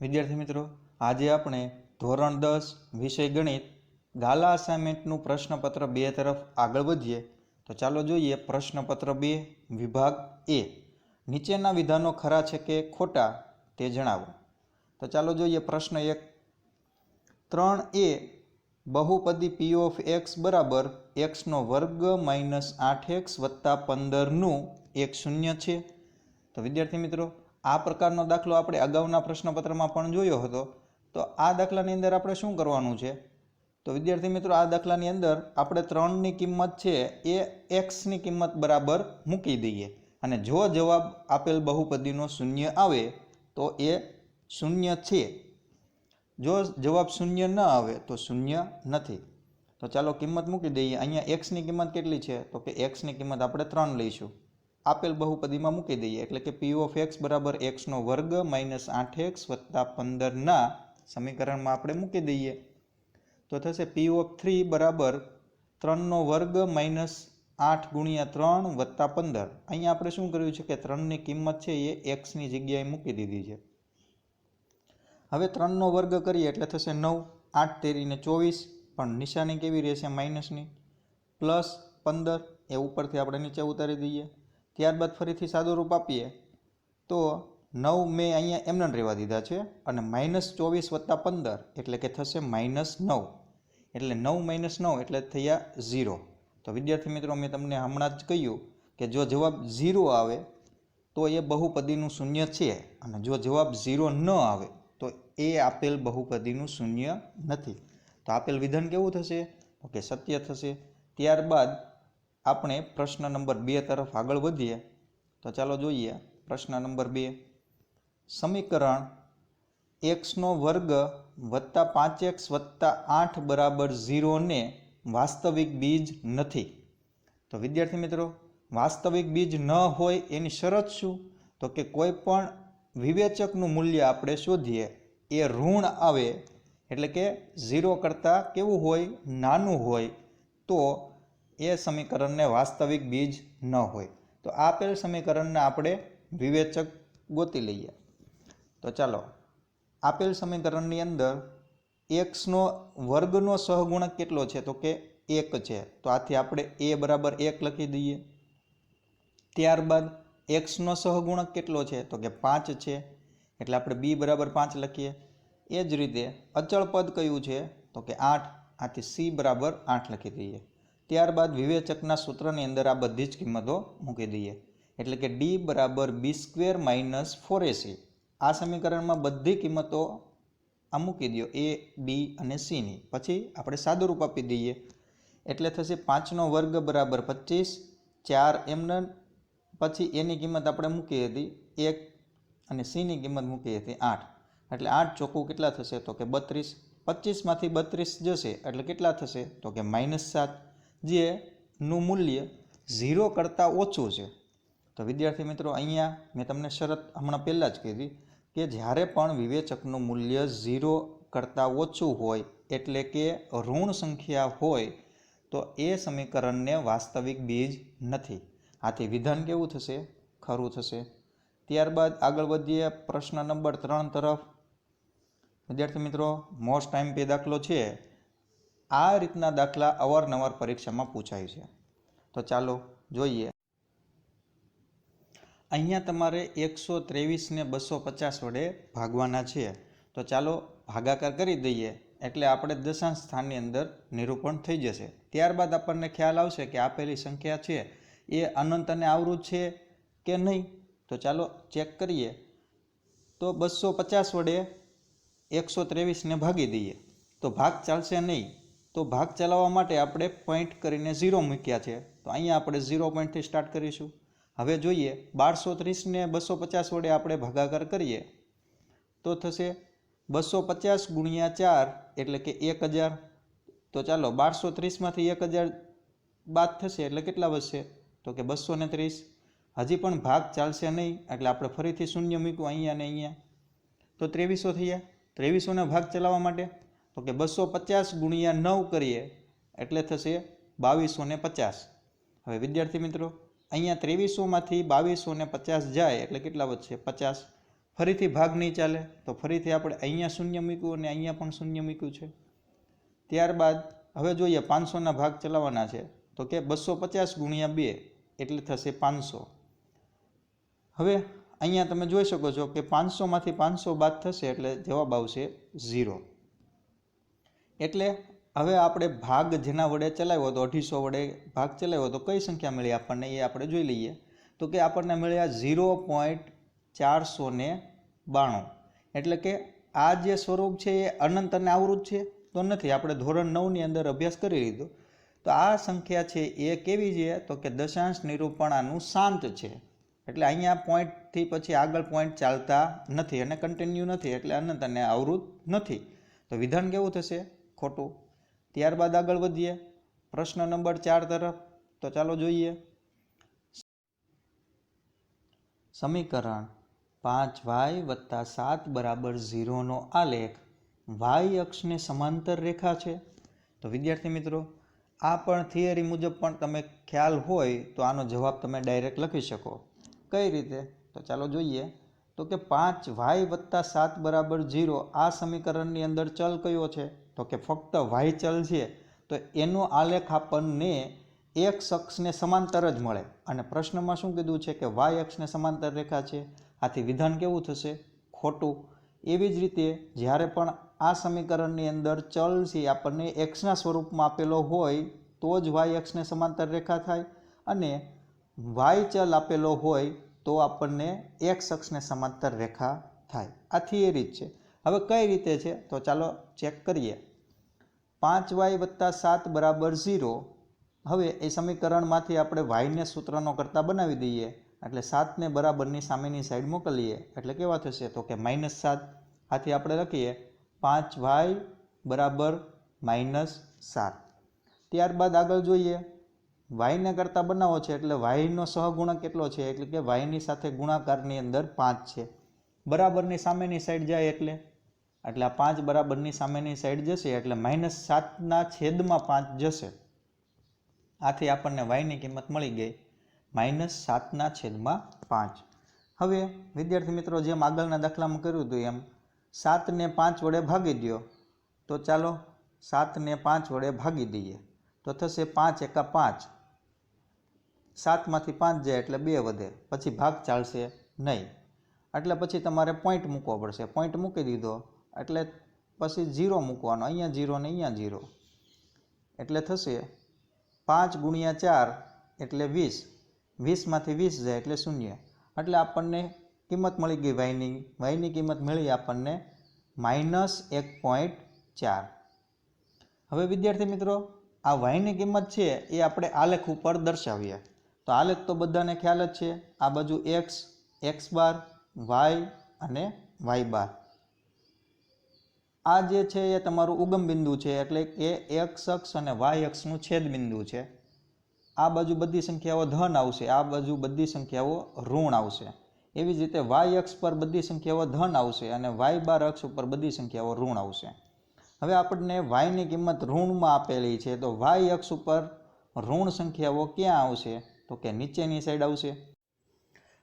વિદ્યાર્થી મિત્રો, આજે આપણે ધોરણ 10 વિષય ગણિત ગાલા અસાઇનમેન્ટનું પ્રશ્નપત્ર 2 તરફ આગળ વધીએ. તો ચાલો જોઈએ પ્રશ્નપત્ર 2 વિભાગ એ. નીચેના વિધાનો ખરા છે કે ખોટા તે જણાવો. તો ચાલો જોઈએ પ્રશ્ન 1. 3a બહુપદી p ઓફ x બરાબર x નો વર્ગ માઇનસ 8x વત્તા 15 નું એક શૂન્ય છે. તો વિદ્યાર્થી મિત્રો, આ પ્રકારનો દાખલો આપણે અગાઉના પ્રશ્નપત્રમાં પણ જોયો હતો. તો આ દાખલાની અંદર આપણે શું કરવાનું છે? તો વિદ્યાર્થી મિત્રો, આ દાખલાની અંદર આપણે 3ની કિંમત છે એ x ની કિંમત બરાબર મૂકી દઈએ, અને જો જવાબ આપેલ બહુપદીનો શૂન્ય આવે તો એ શૂન્ય છે. જો જવાબ શૂન્ય ન આવે તો શૂન્ય નથી. તો ચાલો કિંમત મૂકી દઈએ. અહીંયા x ની કિંમત કેટલી છે? તો કે x ની કિંમત આપણે 3 લઈશું. આપેલ બહુપદીમાં મૂકી દઈએ, એટલે કે p ઓફ x બરાબર x નો વર્ગ માઇનસ 8x વત્તા 15 ના સમીકરણમાં આપણે મૂકી દઈએ. તો થશે p ઓફ 3 બરાબર 3નો વર્ગ માઇનસ 8 ગુણ્યા 3 વત્તા 15. અહીંયા આપણે શું કર્યું છે કે 3ની કિંમત છે એ x ની જગ્યાએ મૂકી દીધી છે. હવે 3નો વર્ગ કરીએ એટલે થશે 9, 8 તેરીને 24, પણ નિશાની કેવી રહેશે? માઇનસની. પ્લસ 15 એ ઉપરથી આપણે નીચે ઉતારી દઈએ. ત્યારબાદ ફરીથી સાદું રૂપ આપીએ તો 9 મેં અહીંયા એમને રહેવા દીધા છે, અને માઇનસ 24 વત્તા 15 એટલે કે થશે માઇનસ 9. એટલે 9 માઇનસ 9 એટલે થયા 0. તો વિદ્યાર્થી મિત્રો, મેં તમને હમણાં જ કહ્યું કે જો જવાબ 0 આવે તો એ બહુપદીનું શૂન્ય છે, અને જો જવાબ 0 ન આવે તો એ આપેલ બહુપદીનું શૂન્ય નથી. તો આપેલ વિધાન કેવું થશે? તો કે સત્ય થશે. ત્યારબાદ આપણે પ્રશ્ન નંબર 2 તરફ આગળ વધીએ. તો ચાલો જોઈએ પ્રશ્ન નંબર 2. સમીકરણ x નો વર્ગ વત્તા 5x વત્તા 8 બરાબર 0 ને વાસ્તવિક બીજ નથી. તો વિદ્યાર્થી મિત્રો, વાસ્તવિક બીજ ન હોય એની શરત શું? તો કે કોઈ પણ વિવેચકનું મૂલ્ય આપણે શોધીએ એ ઋણ આવે, એટલે કે 0 કરતાં કેવું હોય? નાનું હોય, તો એ સમીકરણને વાસ્તવિક બીજ ન હોય. તો આપેલ સમીકરણને આપણે વિવેચક ગોતી લઈએ. તો ચાલો, આપેલ સમીકરણની અંદર x નો વર્ગનો સહગુણક કેટલો છે? તો કે 1 છે. તો આથી આપણે a બરાબર 1 લખી દઈએ. ત્યારબાદ x નો સહગુણક કેટલો છે? તો કે 5 છે. એટલે આપણે b બરાબર 5 લખીએ. એ જ રીતે અચળ પદ કયું છે? તો કે 8. આથી c બરાબર 8 લખી દઈએ. ત્યારબાદ વિવેચકના સૂત્રની અંદર આ બધી જ કિંમતો મૂકી દઈએ, એટલે કે d બરાબર b² માઇનસ 4ac. આ સમીકરણમાં બધી કિંમતો આ મૂકી દો, a, b અને c ની. પછી આપણે સાદું રૂપ આપી દઈએ, એટલે થશે 5નો વર્ગ બરાબર 25, 4 એમને, પછી એની કિંમત આપણે મૂકી હતી 1, અને c ની કિંમત મૂકી હતી 8. એટલે 8 ચોખ્ખું કેટલા થશે? તો કે 32. 25માંથી 32 જશે એટલે કેટલા થશે? તો કે -7, જેનું મૂલ્ય 0 કરતાં ઓછું છે. તો વિદ્યાર્થી મિત્રો, અહીંયા મેં તમને શરત હમણાં પહેલાં જ કીધી કે જ્યારે પણ વિવેચકનું મૂલ્ય 0 કરતાં ઓછું હોય, એટલે કે ઋણ સંખ્યા હોય, તો એ સમીકરણને વાસ્તવિક બીજ નથી. આથી વિધાન કેવું થશે? ખરું થશે. ત્યારબાદ આગળ વધીએ પ્રશ્ન નંબર 3 તરફ. વિદ્યાર્થી મિત્રો, મોસ્ટ ટાઈમ પે દાખલો છે. આ રીતના દાખલા અવારનવાર પરીક્ષામાં પૂછાય છે. તો ચાલો જોઈએ. અહીંયા તમારે 123 ને 250 વડે ભાગવાના છે. તો ચાલો ભાગાકાર કરી દઈએ, એટલે આપણે દશાંશ સ્થાનની અંદર નિરૂપણ થઈ જશે. ત્યારબાદ આપણને ખ્યાલ આવશે કે આપેલી સંખ્યા છે એ અનંત અને આવૃત છે કે નહીં. તો ચાલો ચેક કરીએ. તો 250 વડે 123ને ભાગી દઈએ તો ભાગ ચાલશે નહીં. તો ભાગ ચલાવવા માટે આપણે પોઈન્ટ કરીને 0 મૂક્યા છે. તો અહીંયા આપણે 0 પોઈન્ટથી સ્ટાર્ટ કરીશું. હવે જોઈએ 1230ને 250 વડે આપણે ભાગાકાર કરીએ તો થશે 250 ગુણ્યા 4 એટલે કે 1000. તો ચાલો 1230માંથી 1000 બાદ થશે એટલે કેટલા વધશે? તો કે 230. હજી પણ ભાગ ચાલશે નહીં, એટલે આપણે ફરીથી શૂન્ય મૂક્યું અહીંયા ને અહીંયા, તો 2300 થયા. 2300ને ભાગ ચલાવવા માટે તો કે 250 ગુણ્યા 9 કરીએ એટલે થશે 2250. હવે વિદ્યાર્થી મિત્રો, અહીંયા 2300માંથી 2250 જાય એટલે કેટલા વધશે? 50. ફરીથી ભાગ નહીં ચાલે તો ફરીથી આપણે અહીંયા શૂન્ય મૂક્યું અને અહીંયા પણ શૂન્ય મૂક્યું છે. ત્યારબાદ હવે જોઈએ 500ના ભાગ ચલાવવાના છે તો કે 250 ગુણ્યા 2 એટલે થશે 500. હવે અહીંયા તમે જોઈ શકો છો કે 500માંથી 500 બાદ થશે એટલે જવાબ આવશે 0. એટલે હવે આપણે ભાગ જેના વડે ચલાવ્યો તો 250 વડે ભાગ ચલાવ્યો તો કઈ સંખ્યા મળી આપણને એ આપણે જોઈ લઈએ. તો કે આપણને મળ્યા 0.492. એટલે કે આ જે સ્વરૂપ છે એ અનંત અને આવૃત છે તો નથી. આપણે ધોરણ 9ની અંદર અભ્યાસ કરી લીધો. તો આ સંખ્યા છે એ કેવી છે તો કે દશાંશ નિરૂપણાનું શાંત છે. એટલે અહીંયા પોઈન્ટથી પછી આગળ પોઈન્ટ ચાલતા નથી અને કન્ટિન્યુ નથી એટલે અનંત અને આવૃત નથી. તો વિધાન કેવું થશે? ખોટું. ત્યારબાદ આગળ વધીએ પ્રશ્ન નંબર 4 તરફ. તો ચાલો જોઈએ. સમીકરણ 5y + 7 = 0 આલેખ y અક્ષને સમાંતર રેખા છે. તો વિદ્યાર્થી મિત્રો આ પણ થિયરી મુજબ પણ તમે ખ્યાલ હોય તો આનો જવાબ તમે ડાયરેક્ટ લખી શકો. કઈ રીતે? તો ચાલો જોઈએ. તો કે 5y + 7 = 0 આ સમીકરણની અંદર ચલ કયો છે? તો કે ફક્ત y ચલ છે. તો એનો આલેખ આપણને x અક્ષને સમાંતર જ મળે. અને પ્રશ્નમાં શું કીધું છે કે y અક્ષને સમાંતર રેખા છે. આથી વિધાન કેવું થશે? ખોટું. એવી જ રીતે જ્યારે પણ આ સમીકરણની અંદર ચલ છે આપણને એક્સના સ્વરૂપમાં આપેલો હોય તો જ y અક્ષને સમાંતર રેખા થાય અને y ચલ આપેલો હોય તો આપણને x અક્ષને સમાંતર રેખા થાય. આ થિયરી જ છે. હવે કઈ રીતે છે તો ચાલો ચેક કરીએ. 5y + 7 = 0. હવે એ સમીકરણમાંથી આપણે yને સૂત્રનો કરતા બનાવી દઈએ એટલે 7ને બરાબરની સામેની સાઈડ મોકલીએ એટલે કેવા થશે તો કે -7. આથી આપણે લખીએ 5y = -7. ત્યારબાદ આગળ જોઈએ. yને કરતા બનાવો છે એટલે yનો સહગુણક કેટલો છે? એટલે કે yની સાથે ગુણાકારની અંદર 5 છે. બરાબરની સામેની સાઈડ જાય એટલે આ 5 બરાબરની સામેની સાઈડ જશે એટલે -7/5 જશે. આથી આપણને yની કિંમત મળી ગઈ -7/5. હવે વિદ્યાર્થી મિત્રો જેમ આગળના દાખલામાં કર્યું હતું એમ 7ને 5 વડે ભાગી દો. તો ચાલો 7ને 5 વડે ભાગી દઈએ તો થશે 5 × 5. 7માંથી 5 જાય એટલે 2 વધે. પછી ભાગ ચાલશે નહીં એટલે પછી તમારે પોઈન્ટ મૂકવો પડશે. પોઈન્ટ મૂકી દીધો એટલે પછી 0 મૂકવાનો. અહીંયા 0 ને અહીંયા 0 એટલે થશે 5 × 4 એટલે 20. 20માંથી 20 જાય એટલે 0. એટલે આપણને કિંમત મળી ગઈ yની કિંમત મળી આપણને -1.4. હવે વિદ્યાર્થી મિત્રો આ yની કિંમત છે એ આપણે આલેખ ઉપર દર્શાવીએ. તો આલેખ તો બધાને ખ્યાલ જ છે. આ બાજુ x, x બાર, y અને y બાર. આ જે છે એ તમારું ઉગમ બિંદુ છે એટલે કે x અક્ષ અને y અક્ષનું છેદ બિંદુ છે. આ બાજુ બધી સંખ્યાઓ ધન આવશે, આ બાજુ બધી સંખ્યાઓ ઋણ આવશે. એવી જ રીતે y અક્ષ પર બધી સંખ્યાઓ ધન આવશે અને y બાર અક્ષ ઉપર બધી સંખ્યાઓ ઋણ આવશે. હવે આપણને yની કિંમત ઋણમાં આપેલી છે તો y અક્ષ ઉપર ઋણ સંખ્યાઓ ક્યાં આવશે તો કે નીચેની સાઈડ આવશે.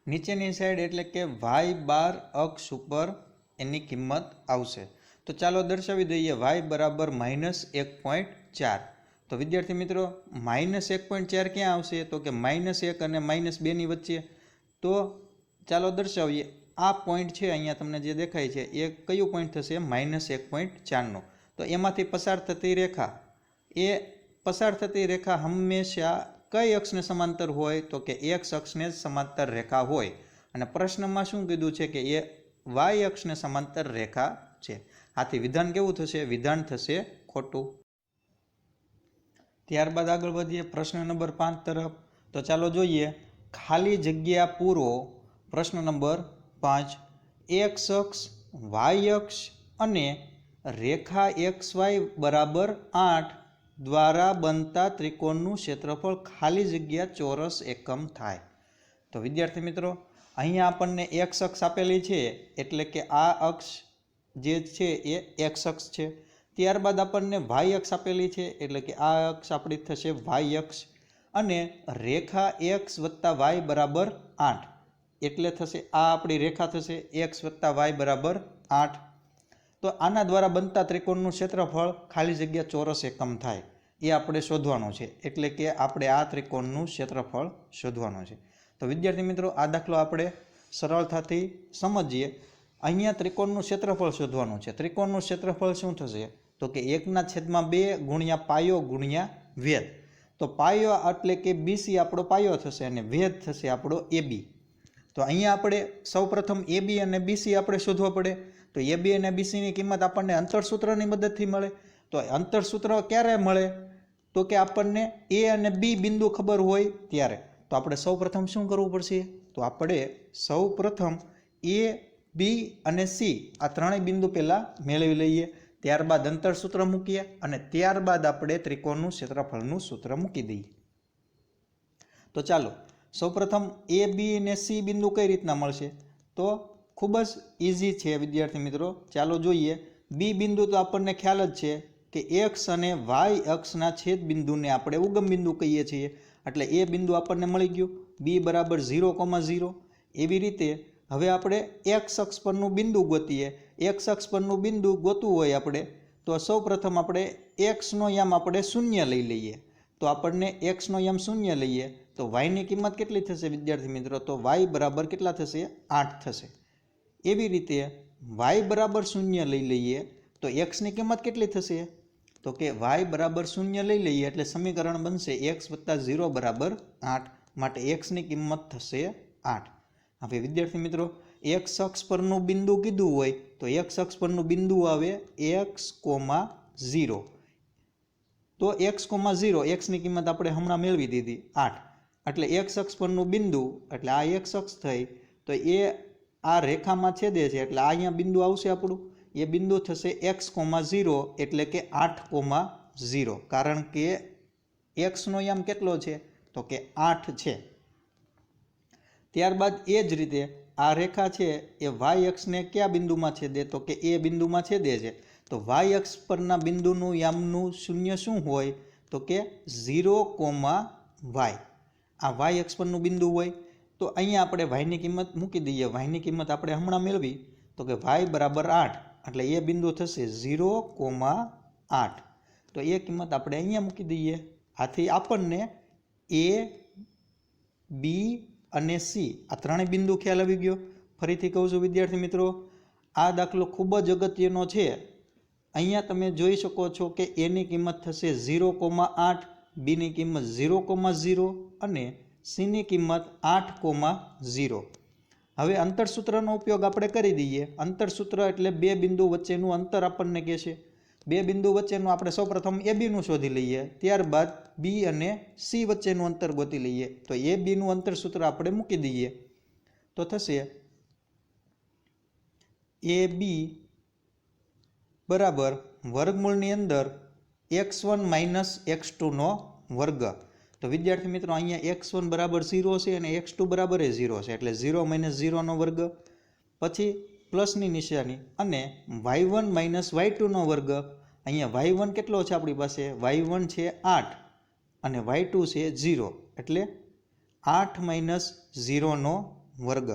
નીચેની સાઈડ એટલે કે y બાર અક્ષ ઉપર એની કિંમત આવશે. તો ચાલો દર્શાવી દઈએ y બરાબર -1.4. તો વિદ્યાર્થી મિત્રો -1.4 ક્યાં આવશે તો કે -1 અને -2ની વચ્ચે. તો ચાલો દર્શાવીએ. આ પોઈન્ટ છે અહીંયા તમને જે દેખાય છે એ કયું પોઈન્ટ થશે? -1.4નો. તો એમાંથી પસાર થતી રેખા હંમેશા કઈ અક્ષને સમાંતર હોય તો કે x અક્ષને સમાંતર રેખા હોય. અને પ્રશ્નમાં શું કીધું છે કે એ y અક્ષને સમાંતર રેખા છે. આથી વિધાન કેવું થશે? વિધાન થશે ખોટું. ત્યારબાદ આગળ વધીએ પ્રશ્ન નંબર 5 તરફ. તો ચાલો જોઈએ. ખાલી જગ્યા પૂરો. પ્રશ્ન નંબર 5. x અક્ષ, y અક્ષ અને રેખા xy બરાબર 8 દ્વારા બનતા ત્રિકોણનું ક્ષેત્રફળ ખાલી જગ્યા ચોરસ એકમ થાય. તો વિદ્યાર્થી મિત્રો અહીંયા આપણને x અક્ષ આપેલી છે એટલે કે આ અક્ષ જે છે એ x અક્ષ છે. ત્યારબાદ આપણને y અક્ષ આપેલી છે એટલે કે આ અક્ષ આપણી થશે y અક્ષ અને રેખા x + y બરાબર 8. એટલે થશે આ આપણી રેખા થશે x વત્તા વાય બરાબર 8. તો આના દ્વારા બનતા ત્રિકોણનું ક્ષેત્રફળ ખાલી જગ્યા ચોરસ એકમ થાય એ આપણે શોધવાનું છે. એટલે કે આપણે આ ત્રિકોણનું ક્ષેત્રફળ શોધવાનું છે. તો વિદ્યાર્થી મિત્રો, આ દાખલો આપણે સરળતાથી સમજીએ. અહીંયા ત્રિકોણનું ક્ષેત્રફળ શોધવાનું છે. ત્રિકોણનું ક્ષેત્રફળ શું થશે? તો કે 1/2 ગુણ્યા પાયો ગુણ્યા વેધ. તો પાયો એટલે કે બીસી આપણો પાયો થશે અને વેધ થશે આપણો AB. તો અહીંયા આપણે સૌપ્રથમ AB અને BC આપણે શોધવા પડે. તો AB અને BC ની કિંમત આપણને અંતરસૂત્રની મદદથી મળે. તો અંતરસૂત્ર ક્યારે મળે? તો કે આપણને A અને B બિંદુ ખબર હોય ત્યારે. તો આપણે સૌપ્રથમ શું કરવું પડશે? તો આપણે સૌપ્રથમ A, B અને C આ ત્રણેય બિંદુ પહેલાં મેળવી લઈએ. ત્યારબાદ અંતરસૂત્ર મૂકીએ અને ત્યારબાદ આપણે ત્રિકોણનું ક્ષેત્રફળનું સૂત્ર મૂકી દઈએ. તો ચાલો સૌપ્રથમ A, B અને C બિંદુ કઈ રીતના મળશે? તો ખૂબ જ ઇઝી છે વિદ્યાર્થી મિત્રો. ચાલો જોઈએ. B બિંદુ તો આપણને ખ્યાલ જ છે કે x અને y અક્ષના છેદ બિંદુને આપણે ઉગમ બિંદુ કહીએ છીએ. એટલે એ બિંદુ આપણને મળી ગયું. B બરાબર 0,0. એવી રીતે હવે આપણે x અક્ષ પરનું બિંદુ ગોતીએ. x અક્ષ પરનું બિંદુ ગોતવું હોય આપણે તો સૌપ્રથમ આપણે xનો યામ આપણે શૂન્ય લઈ લઈએ. તો આપણને xનો યામ શૂન્ય લઈએ તો yની કિંમત કેટલી થશે વિદ્યાર્થી મિત્રો? તો y બરાબર કેટલા થશે? 8 થશે. એવી રીતે y બરાબર શૂન્ય લઈ લઈએ તો xની કિંમત કેટલી થશે? તો કે y બરાબર શૂન્ય લઈ લઈએ એટલે સમીકરણ બનશે x વત્તા 0 બરાબર 8. માટે xની કિંમત થશે 8. હવે વિદ્યાર્થી મિત્રો, x અક્ષ પરનું બિંદુ કીધું હોય તો x અક્ષ પરનું બિંદુ આવે x, 0. તો x, 0 xની કિંમત આપણે હમણાં મેળવી દીધી 8. એટલે x અક્ષ પરનું બિંદુ એટલે આ x અક્ષ થઈ તો એ આ રેખામાં છેદે છે એટલે આ અહીંયા બિંદુ આવશે આપણું. એ બિંદુ થશે x, 0 એટલે કે 8,0. કારણ કે xનો યામ કેટલો છે? તો કે 8 છે. ત્યારબાદ એ જ રીતે આ રેખા છે એ y અક્ષને કયા બિંદુમાં છેદે? તો કે એ બિંદુમાં છેદે છે. તો y અક્ષ પરના બિંદુનું યામનું શૂન્ય શું હોય? તો કે 0,y. આ y અક્ષ પરનું બિંદુ હોય તો અહીંયા આપણે yની કિંમત મૂકી દઈએ. yની કિંમત આપણે હમણાં મેળવી તો કે y બરાબર 8 એટલે એ બિંદુ થશે 0,8. તો એ કિંમત આપણે અહીંયા મૂકી દઈએ. આથી આપણને A, B અને C આ ત્રણેય બિંદુ ખ્યાલ આવી ગયો. ફરીથી કહું છું વિદ્યાર્થી મિત્રો, આ દાખલો ખૂબ જ અગત્યનો છે. અહીંયા તમે જોઈ શકો છો કે એની કિંમત થશે 0,8, બીની કિંમત 0,0 અને સીની કિંમત 8,0. હવે અંતરસૂત્રનો ઉપયોગ આપણે કરી દઈએ. અંતરસૂત્ર એટલે બે બિંદુ વચ્ચેનું અંતર આપણને કહેશે. બે બિંદુ વચ્ચેનું આપણે સૌપ્રથમ ABનું શોધી લઈએ. ત્યારબાદ B અને C વચ્ચેનું અંતર ગોતી લઈએ. તો ABનું અંતરસૂત્ર આપણે મૂકી દઈએ તો થશે AB બરાબર વર્ગમૂળની અંદર x1 - x2 નો વર્ગ. તો વિદ્યાર્થી મિત્રો, અહીંયા x1 બરાબર 0 છે અને x2 બરાબર 0 છે એટલે 0 - 0 નો વર્ગ. પછી પ્લસની નિશાની અને y1 - y2 નો વર્ગ. અહીંયા y1 કેટલો છે આપણી પાસે? y1 છે 8 અને y2 છે 0 એટલે 8 - 0 નો વર્ગ.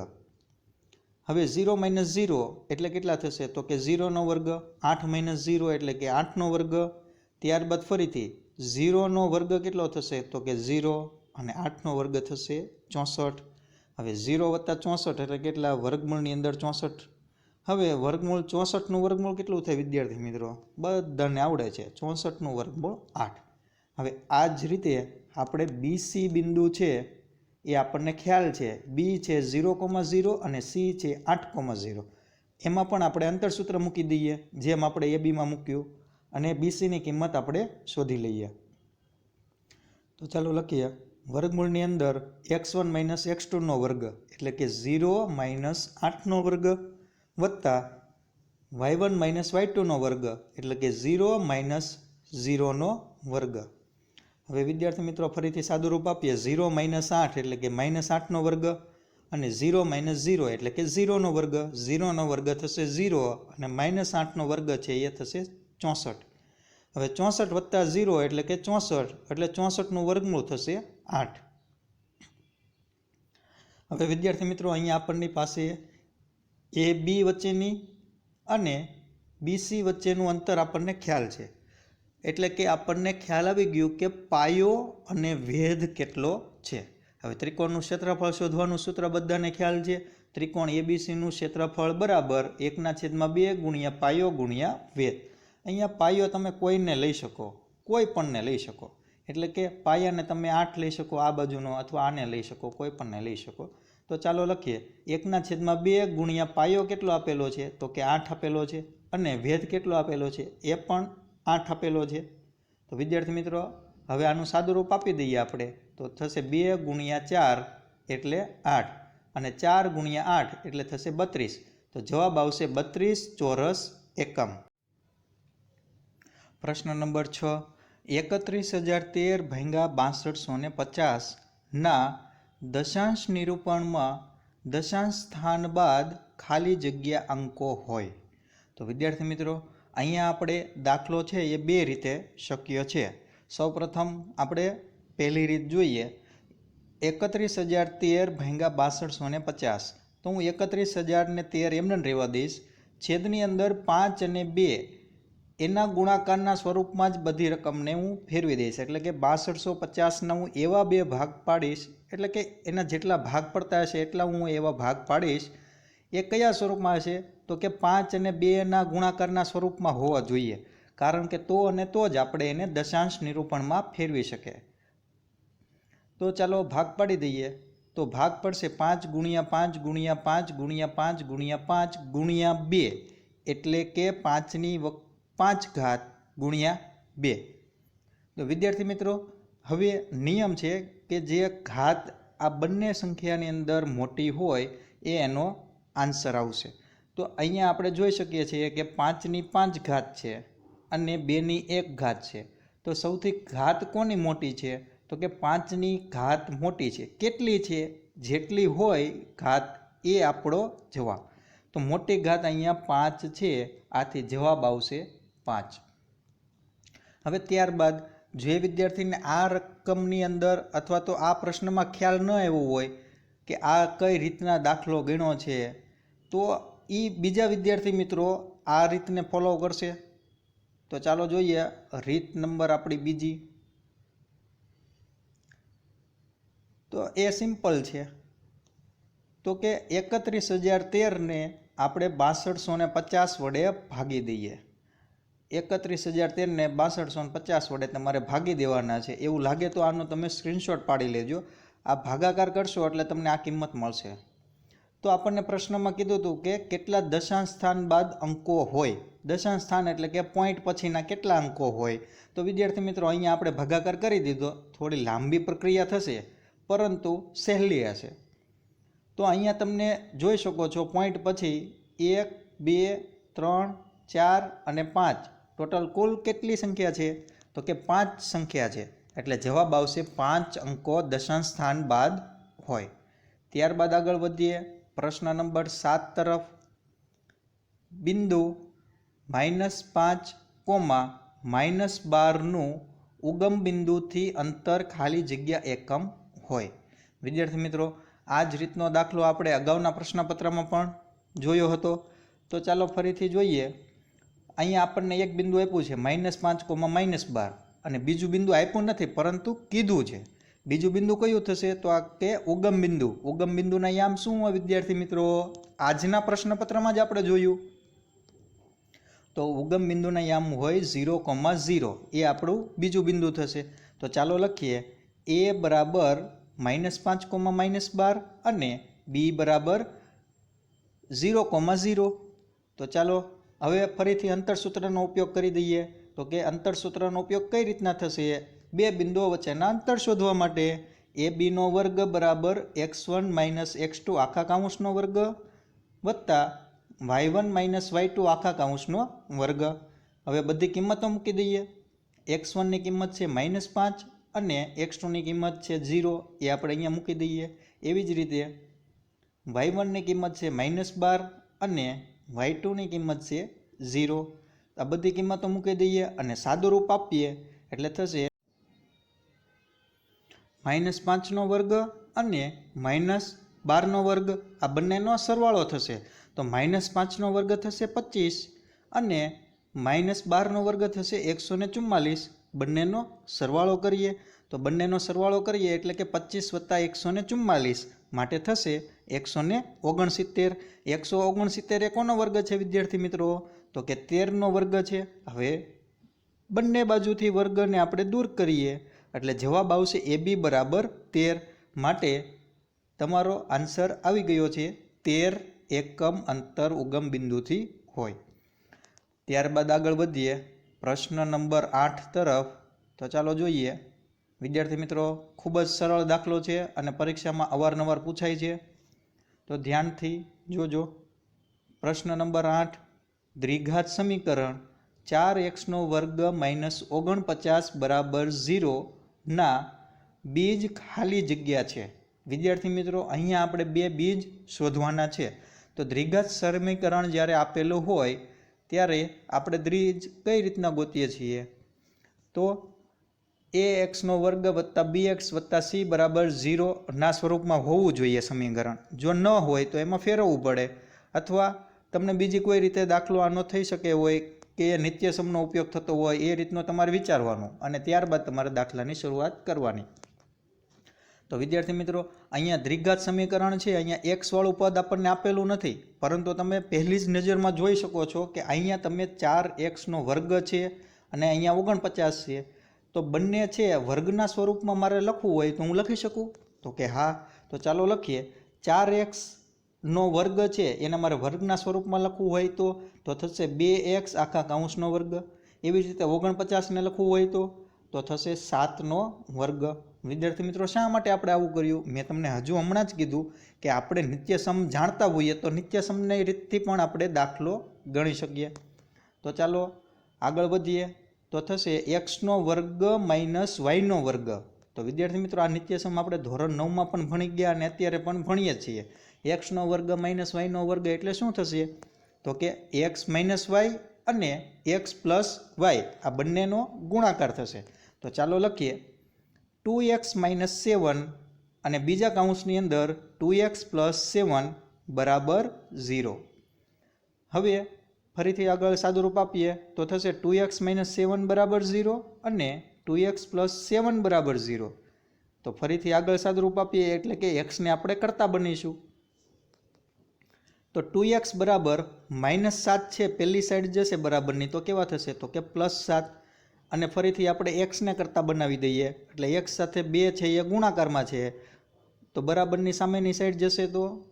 હવે 0 - 0 એટલે કેટલા થશે? તો કે 0 નો વર્ગ. 8 - 0 એટલે કે 8 નો વર્ગ. ત્યારબાદ ફરીથી 0 નો વર્ગ કેટલો થશે? તો કે 0 અને 8 નો વર્ગ થશે 64. હવે 0 વત્તા 64 એટલે કેટલા? વર્ગમૂળની અંદર 64. હવે વર્ગમૂળ 64 નું વર્ગમૂળ કેટલું થાય વિદ્યાર્થી મિત્રો? બધાને આવડે છે. 64 નું વર્ગમૂળ 8. હવે આ જ રીતે આપણે BC બિંદુ છે એ આપણને ખ્યાલ છે. B છે 0,0 અને C છે 8,0. એમાં પણ આપણે અંતરસૂત્ર મૂકી દઈએ જેમ આપણે ABમાં મૂક્યું અને BCની કિંમત આપણે શોધી લઈએ. તો ચાલો લખીએ. વર્ગમૂળની અંદર x1 - x2 નો વર્ગ એટલે કે 0 - 8 નો વર્ગ વત્તા y1 - y2 નો વર્ગ એટલે કે 0 - 0 નો વર્ગ. હવે વિદ્યાર્થી મિત્રો ફરીથી સાદું રૂપ આપીએ. 0 - 8 એટલે કે -8 નો વર્ગ અને 0 - 0 એટલે કે 0 નો વર્ગ. 0 નો વર્ગ થશે 0 અને -8 નો વર્ગ છે એ થશે 64. હવે 64 વત્તા 0 એટલે કે 64 એટલે 64 નું વર્ગમૂળ થશે 8. હવે વિદ્યાર્થી મિત્રો અહીંયા આપણની પાસે એ બી વચ્ચેની અને બીસી વચ્ચેનું અંતર આપણને ખ્યાલ છે, એટલે કે આપણને ખ્યાલ આવી ગયું કે પાયો અને વેધ કેટલો છે. હવે ત્રિકોણનું ક્ષેત્રફળ શોધવાનું સૂત્ર બધાને ખ્યાલ છે. ત્રિકોણ એબીસીનું ક્ષેત્રફળ બરાબર 1/2 ગુણ્યા પાયો ગુણ્યા વેધ. અહીંયા પાયો તમે કોઈને લઈ શકો, કોઈ પણને લઈ શકો, એટલે કે પાયાને તમે 8 લઈ શકો આ બાજુનો, અથવા આને લઈ શકો, કોઈ પણને લઈ શકો. તો ચાલો લખીએ 1/2 ગુણ્યા પાયો કેટલો આપેલો છે, તો કે 8 આપેલો છે, અને વેધ કેટલો આપેલો છે એ પણ 8 આપેલો છે. તો વિદ્યાર્થી મિત્રો હવે આનું સાદુરૂપ આપી દઈએ આપણે, તો થશે 2 ગુણ્યા 4 એટલે 8, અને 4 ગુણ્યા 8 એટલે થશે 32. તો જવાબ આવશે 32 ચોરસ એકમ. પ્રશ્ન નંબર 6, 31,013 ભાગ્યા 6250 ના દશાંશ નિરૂપણમાં દશાંશ સ્થાન બાદ ખાલી જગ્યા અંકો હોય. તો વિદ્યાર્થી મિત્રો અહીંયા આપણે દાખલો છે એ બે રીતે શક્ય છે. સૌપ્રથમ આપણે પહેલી રીત જોઈએ, 31,013 ભાગ્યા 6250. તો હું 31,013 એમને રહેવા દઈશ, છેદની અંદર 5 અને 2 એના ગુણાકારના સ્વરૂપમાં જ બધી રકમને હું ફેરવી દઈશ, એટલે કે 6250ના હું એવા બે ભાગ પાડીશ, એટલે કે એના જેટલા ભાગ પડતા હશે એટલા હું એવા ભાગ પાડીશ. એ કયા સ્વરૂપમાં હશે, તો કે 5 અને 2ના ગુણાકારના સ્વરૂપમાં હોવા જોઈએ, કારણ કે તો અને તો જ આપણે એને દશાંશ નિરૂપણમાં ફેરવી શકે. તો ચાલો ભાગ પાડી દઈએ. તો ભાગ પડશે 5 ગુણ્યા 5 ગુણ્યા 5 ગુણ્યા 5 ગુણ્યા 5 ગુણ્યા 2, એટલે કે 5 ઘાત ગુણ્યા 2. તો વિદ્યાર્થી મિત્રો હવે નિયમ છે કે જે ઘાત આ બંને સંખ્યાની અંદર મોટી હોય એ એનો આન્સર આવશે. તો અહીંયા આપણે જોઈ શકીએ છીએ કે 5ની 5 ઘાત છે અને 2ની 1 ઘાત છે. તો સૌથી ઘાત કોની મોટી છે, તો કે 5ની ઘાત મોટી છે. કેટલી છે, જેટલી હોય ઘાત એ આપણો જવાબ. તો મોટી ઘાત અહીંયા 5 છે, આથી જવાબ આવશે 5. હવે ત્યારબાદ જે વિદ્યાર્થીને આ રકમની અંદર અથવા તો આ પ્રશ્નમાં ખ્યાલ ન આવ્યો હોય કે આ કઈ રીતના દાખલો ગણ્યો છે, તો એ બીજા વિદ્યાર્થી મિત્રો આ રીતને ફોલો કરશે. તો ચાલો જોઈએ રીત નંબર આપણી બીજી. તો એ સિમ્પલ છે. તો કે 31,013ને આપણે 6250 વડે ભાગી દઈએ. 31,013ને 6250 વડે તમારે ભાગી દેવાના છે. એવું લાગે તો આનો તમે સ્ક્રીનશોટ પાડી લેજો. આ ભાગાકાર કરશો એટલે તમને આ કિંમત મળશે. તો આપણને પ્રશ્નમાં કીધું હતું કે કેટલા દશાંશ સ્થાન બાદ અંકો હોય. દશાંશ સ્થાન એટલે કે પોઈન્ટ પછીના કેટલા અંકો હોય. તો વિદ્યાર્થી મિત્રો અહીંયા આપણે ભાગાકાર કરી દીધો. થોડી લાંબી પ્રક્રિયા થશે, પરંતુ સહેલી હશે. તો અહીંયા તમને જોઈ શકો છો પોઈન્ટ પછી 1, 2, 3, 4 અને 5 ટોટલ કુલ કેટલી સંખ્યા છે, તો કે 5 સંખ્યા છે. એટલે જવાબ આવશે 5 અંકો દશાંશ સ્થાન બાદ હોય. ત્યારબાદ આગળ વધીએ પ્રશ્ન નંબર 7 તરફ. બિંદુ -5, -12નું ઉગમ બિંદુથી અંતર ખાલી જગ્યા એકમ હોય. વિદ્યાર્થી મિત્રો આ જ રીતનો દાખલો આપણે અગાઉના પ્રશ્નપત્રમાં પણ જોયો હતો. તો ચાલો ફરીથી જોઈએ. અહીંયા આપણને એક બિંદુ આપ્યું છે -5, -12, અને બીજું બિંદુ આપ્યું નથી પરંતુ કીધું છે. બીજું બિંદુ કયું થશે, તો આ કે ઉગમ બિંદુ. ઉગમ બિંદુના યામ શું હોય વિદ્યાર્થી મિત્રો, આજના પ્રશ્નપત્રમાં જ આપણે જોયું. તો ઉગમ બિંદુના યામ હોય 0,0. એ આપણું બીજું બિંદુ થશે. તો ચાલો લખીએ a બરાબર -5, -12 અને b બરાબર 0,0. તો ચાલો હવે ફરીથી અંતરસૂત્રનો ઉપયોગ કરી દઈએ. તો કે અંતરસૂત્રનો ઉપયોગ કઈ રીતના થશે, બે બિંદુઓ વચ્ચેના અંતર શોધવા માટે. ab નો વર્ગ બરાબર x1 - x2 આખા કૌંસનો વર્ગ વત્તા y1 - y2 આખા કૌંસનો વર્ગ. હવે બધી કિંમતો મૂકી દઈએ. x1ની કિંમત છે -5 અને x2ની કિંમત છે 0, એ આપણે અહીંયા મૂકી દઈએ. એવી જ રીતે y1ની કિંમત છે -12 અને y2ની કિંમત છે 0. આ બધી કિંમતો મૂકી દઈએ અને સાદું રૂપ આપીએ એટલે થશે -5નો વર્ગ અને 12નો વર્ગ આ બંનેનો સરવાળો થશે તો -5નો વર્ગ થશે 25 અને -12નો વર્ગ થશે 144. બંનેનો સરવાળો કરીએ તો બંનેનો સરવાળો કરીએ એટલે કે 25 + 144 માટે થશે 169. 169 એ કોનો વર્ગ છે વિદ્યાર્થી મિત્રો? તો કે 13નો વર્ગ છે. હવે બંને બાજુથી વર્ગને આપણે દૂર કરીએ એટલે જવાબ આવશે AB બરાબર 13. માટે તમારો આન્સર આવી ગયો છે 13 એકમ અંતર ઉગમ બિંદુથી હોય. ત્યારબાદ આગળ વધીએ પ્રશ્ન નંબર 8 તરફ. તો ચાલો જોઈએ. વિદ્યાર્થી મિત્રો ખૂબ જ સરળ દાખલો છે અને પરીક્ષામાં અવારનવાર પૂછાય છે, તો ધ્યાનથી જોજો. પ્રશ્ન નંબર 8, દ્વિઘાત સમીકરણ 4x² - 49 બરાબર 0 ના બીજ ખાલી જગ્યા છે. વિદ્યાર્થી મિત્રો અહીંયા આપણે બે બીજ શોધવાના છે. તો દ્વિઘાત સમીકરણ જ્યારે આપેલું હોય ત્યારે આપણે દ્વિજ કઈ રીતના ગોતીએ છીએ? તો ax² + bx + c બરાબર 0 ના સ્વરૂપમાં હોવું જોઈએ સમીકરણ. જો ન હોય તો એમાં ફેરવવું પડે, અથવા તમને બીજી કોઈ રીતે દાખલો આનો થઈ શકે હોય કે નિત્યસમનો ઉપયોગ થતો હોય એ રીતનો તમારે વિચારવાનું અને ત્યારબાદ તમારે દાખલાની શરૂઆત કરવાની. તો વિદ્યાર્થી મિત્રો અહીંયા દ્વિઘાત સમીકરણ છે, અહીંયા x વાળું પદ આપણને આપેલું નથી, પરંતુ તમે પહેલી જ નજરમાં જોઈ શકો છો કે અહીંયા તમે 4x² છે અને અહીંયા 49 છે. તો બંને છે વર્ગના સ્વરૂપમાં મારે લખવું હોય તો હું લખી શકું? તો કે હા. તો ચાલો લખીએ. 4x² છે એને મારે વર્ગના સ્વરૂપમાં લખવું હોય તો થશે 2x². એવી જ રીતે 49ને લખવું હોય તો થશે 7². વિદ્યાર્થી મિત્રો શા માટે આપણે આવું કર્યું? મેં તમને હજુ હમણાં જ કીધું કે આપણે નિત્યસમ જાણતા હોઈએ તો નિત્યસમની રીતથી પણ આપણે દાખલો ગણી શકીએ. તો ચાલો આગળ વધીએ. તો થશે x² - y². તો વિદ્યાર્થી મિત્રો આ નિત્યસમ આપણે ધોરણ 9માં પણ ભણી ગયા અને અત્યારે પણ ભણીએ છીએ. x² - y² એટલે શું થશે? તો કે x - y અને x + y આ બંનેનો ગુણાકાર થશે. તો ચાલો લખીએ 2x - 7 અને બીજા કૌંસની અંદર 2x + 7 બરાબર 0. હવે ફરીથી આગળ સાદુરૂપ આપીએ તો થશે 2x - 7 બરાબર 0 અને 2x + 7 બરાબર 0. તો ફરીથી આગળ સાદુરૂપ આપીએ એટલે કે xને આપણે કરતા બનીશું. તો 2x બરાબર -7 છે, પહેલી સાઈડ જશે બરાબરની તો કેવા થશે? તો કે +7. અને ફરીથી આપણે xને કરતા બનાવી દઈએ એટલે x સાથે 2 છે એ ગુણાકારમાં છે, તો બરાબરની સામેની સાઈડ જશે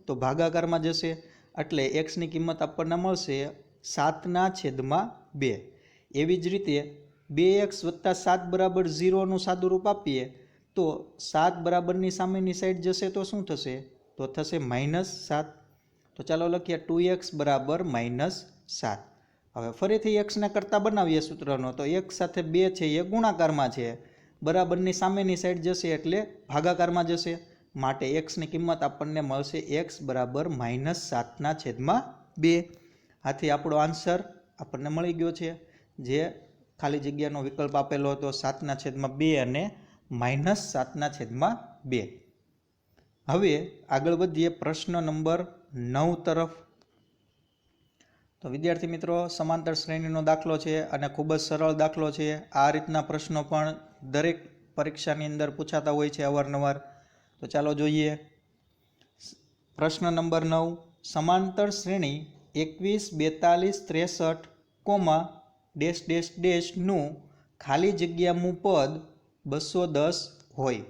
તો ભાગાકારમાં જશે, એટલે xની કિંમત આપણને મળશે 7/2. એવી જ રીતે 2x + 7 બરાબર 0નું સાદુરૂપ આપીએ તો 7 બરાબરની સામેની સાઈડ જશે તો શું થશે? તો થશે -7. તો ચાલો લખીએ 2x બરાબર -7. હવે ફરીથી xને કરતા બનાવીએ સૂત્રનો તો x સાથે 2 છે એ ગુણાકારમાં છે, બરાબરની સામેની સાઈડ જશે એટલે ભાગાકારમાં જશે, માટે xની કિંમત આપણને મળશે x બરાબર -7/2. આથી આપણો આન્સર આપણને મળી ગયો છે, જે ખાલી જગ્યાનો વિકલ્પ આપેલો હતો 7/2 અને -7/2. હવે આગળ વધીએ પ્રશ્ન નંબર 9 તરફ. તો વિદ્યાર્થી મિત્રો સમાંતર શ્રેણીનો દાખલો છે અને ખૂબ જ સરળ દાખલો છે. આ રીતના પ્રશ્નો પણ દરેક પરીક્ષાની અંદર પૂછાતા હોય છે અવારનવાર. તો ચાલો જોઈએ. પ્રશ્ન નંબર 9, સમાંતર શ્રેણી 21, 42, 63, નું ખાલી જગ્યાનું પદ 210 હોય.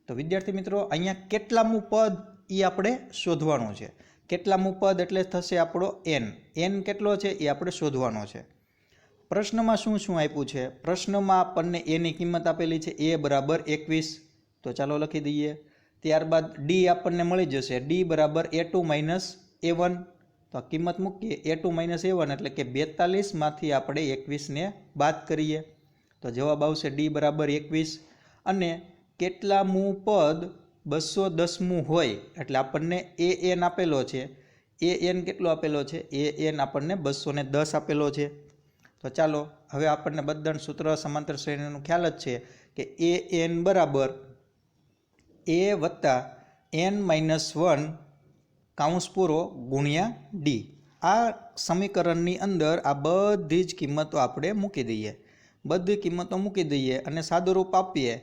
તો વિદ્યાર્થી મિત્રો અહીંયા કેટલામું પદ એ આપણે શોધવાનું છે. કેટલામું પદ એટલે થશે આપણો n કેટલો છે એ આપણે શોધવાનો છે. પ્રશ્નમાં શું શું આપ્યું છે? પ્રશ્નમાં આપણને એની કિંમત આપેલી છે a બરાબર 21. તો ચાલો લખી દઈએ. ત્યારબાદ d આપણને મળી જશે, d બરાબર a2 - a1. તો આ કિંમત મૂકીએ, a2 - a1 એટલે કે 42માંથી આપણે 21ને બાદ કરીએ તો જવાબ આવશે d બરાબર 21. અને કેટલામું પદ 210મું હોય એટલે આપણને an આપેલો છે. an કેટલો આપેલો છે? an આપણને 210 આપેલો છે. તો ચાલો હવે આપણને બધાનું સૂત્ર સમાંતર શ્રેણીનું ખ્યાલ જ છે કે an બરાબર a વત્તા n-1 કાઉન્સ પૂરો ગુણ્યા ડી. આ સમીકરણની અંદર આ બધી જ કિંમતો આપણે મૂકી દઈએ. બધી કિંમતો મૂકી દઈએ અને સાદુરૂપ આપીએ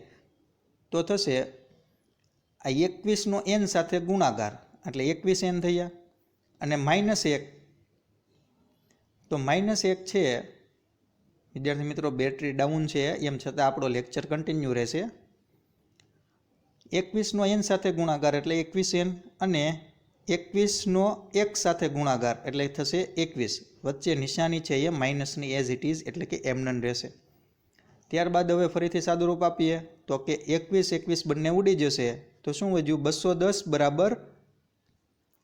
તો થશે આ 21નો n સાથે ગુણાકાર એટલે 21n થયા અને -1 તો -1 છે. વિદ્યાર્થી મિત્રો બેટરી ડાઉન છે એમ છતાં આપણો લેક્ચર કન્ટિન્યુ રહેશે. 21નો n સાથે ગુણાકાર એટલે 21n અને 21નો 1 સાથે ગુણાકાર એટલે થશે 21. વચ્ચે નિશાની છે એ માઇનસની એઝ ઇટ ઇઝ એટલે કે એમનન રહેશે. ત્યારબાદ હવે ફરીથી સાદુરૂપ આપીએ તો કે 21 બંને ઉડી જશે તો શું વધ્યું 210 બરાબર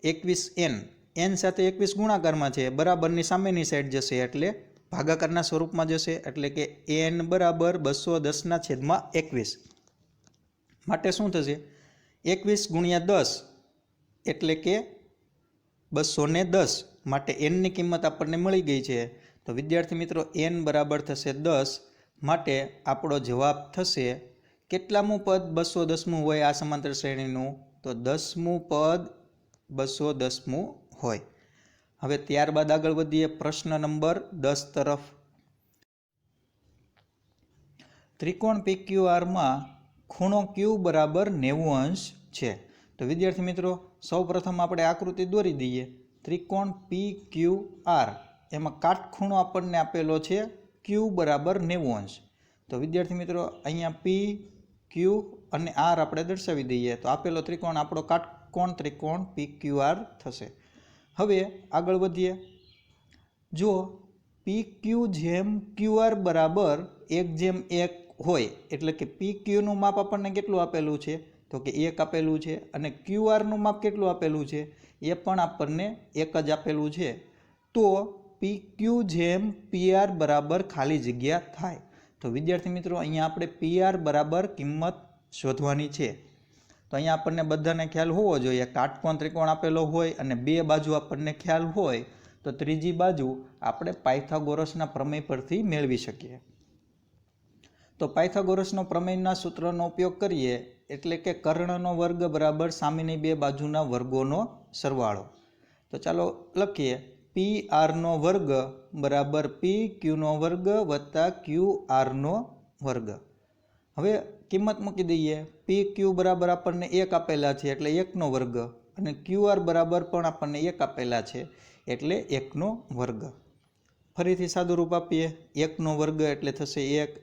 21n. n સાથે 21 ગુણાકારમાં છે બરાબરની સામેની સાઈડ જશે એટલે ભાગાકારના સ્વરૂપમાં જશે એટલે કે n બરાબર 210/21 માટે શું થશે 21 ગુણ્યા 10 એટલે કે 210 માટે n ની કિંમત આપણને મળી ગઈ છે. તો વિદ્યાર્થી મિત્રો n બરાબર થશે 10 માટે આપણો જવાબ થશે કેટલામું પદ 210મું હોય આ સમાંતર શ્રેણીનું તો 10મું પદ 210મું હોય. હવે ત્યારબાદ આગળ વધીએ પ્રશ્ન નંબર 10 તરફ. ત્રિકોણ PQRમાં ખૂણો Q બરાબર 90 અંશ છે. તો વિદ્યાર્થી મિત્રો સૌપ્રથમ આપણે આકૃતિ દોરી દઈએ. ત્રિકોણ PQR એમાં કાટખૂણો આપણને આપેલો છે Q બરાબર 90 અંશ. તો વિદ્યાર્થી મિત્રો અહીંયા P, Q અને R આપણે દર્શાવી દઈએ તો આપેલો ત્રિકોણ આપણો કાટકોણ ત્રિકોણ PQR થશે. હવે આગળ વધીએ. જો PQ જેમ QR બરાબર 1:1 હોય એટલે કે PQનું માપ આપણને કેટલું આપેલું છે તો કે 1 આપેલું છે અને QRનું માપ કેટલું આપેલું છે એ પણ આપણને 1 જ આપેલું છે. તો PQ જેમ PR બરાબર ખાલી જગ્યા થાય. તો વિદ્યાર્થી મિત્રો અહીંયા આપણે PR બરાબર કિંમત શોધવાની છે. તો અહીંયા આપણને બધાને ખ્યાલ હોવો જોઈએ કાટકોણ ત્રિકોણ આપેલો હોય અને બે બાજુ આપણને ખ્યાલ હોય તો ત્રીજી બાજુ આપણે પાયથાગોરસના પ્રમેય પરથી મેળવી શકીએ. તો પાયથાગોરસનો પ્રમેયના સૂત્રનો ઉપયોગ કરીએ એટલે કે કર્ણનો વર્ગ બરાબર સામેની બે બાજુના વર્ગોનો સરવાળો. તો ચાલો લખીએ PR નો વર્ગ બરાબર PQ નો વર્ગ વત્તા QR નો વર્ગ. હવે કિંમત મૂકી દઈએ. PQ બરાબર આપણને 1 આપેલા છે એટલે 1નો વર્ગ અને QR બરાબર પણ આપણને 1 આપેલા છે એટલે 1નો વર્ગ. ફરીથી સાદું રૂપ આપીએ 1નો વર્ગ એટલે થશે 1.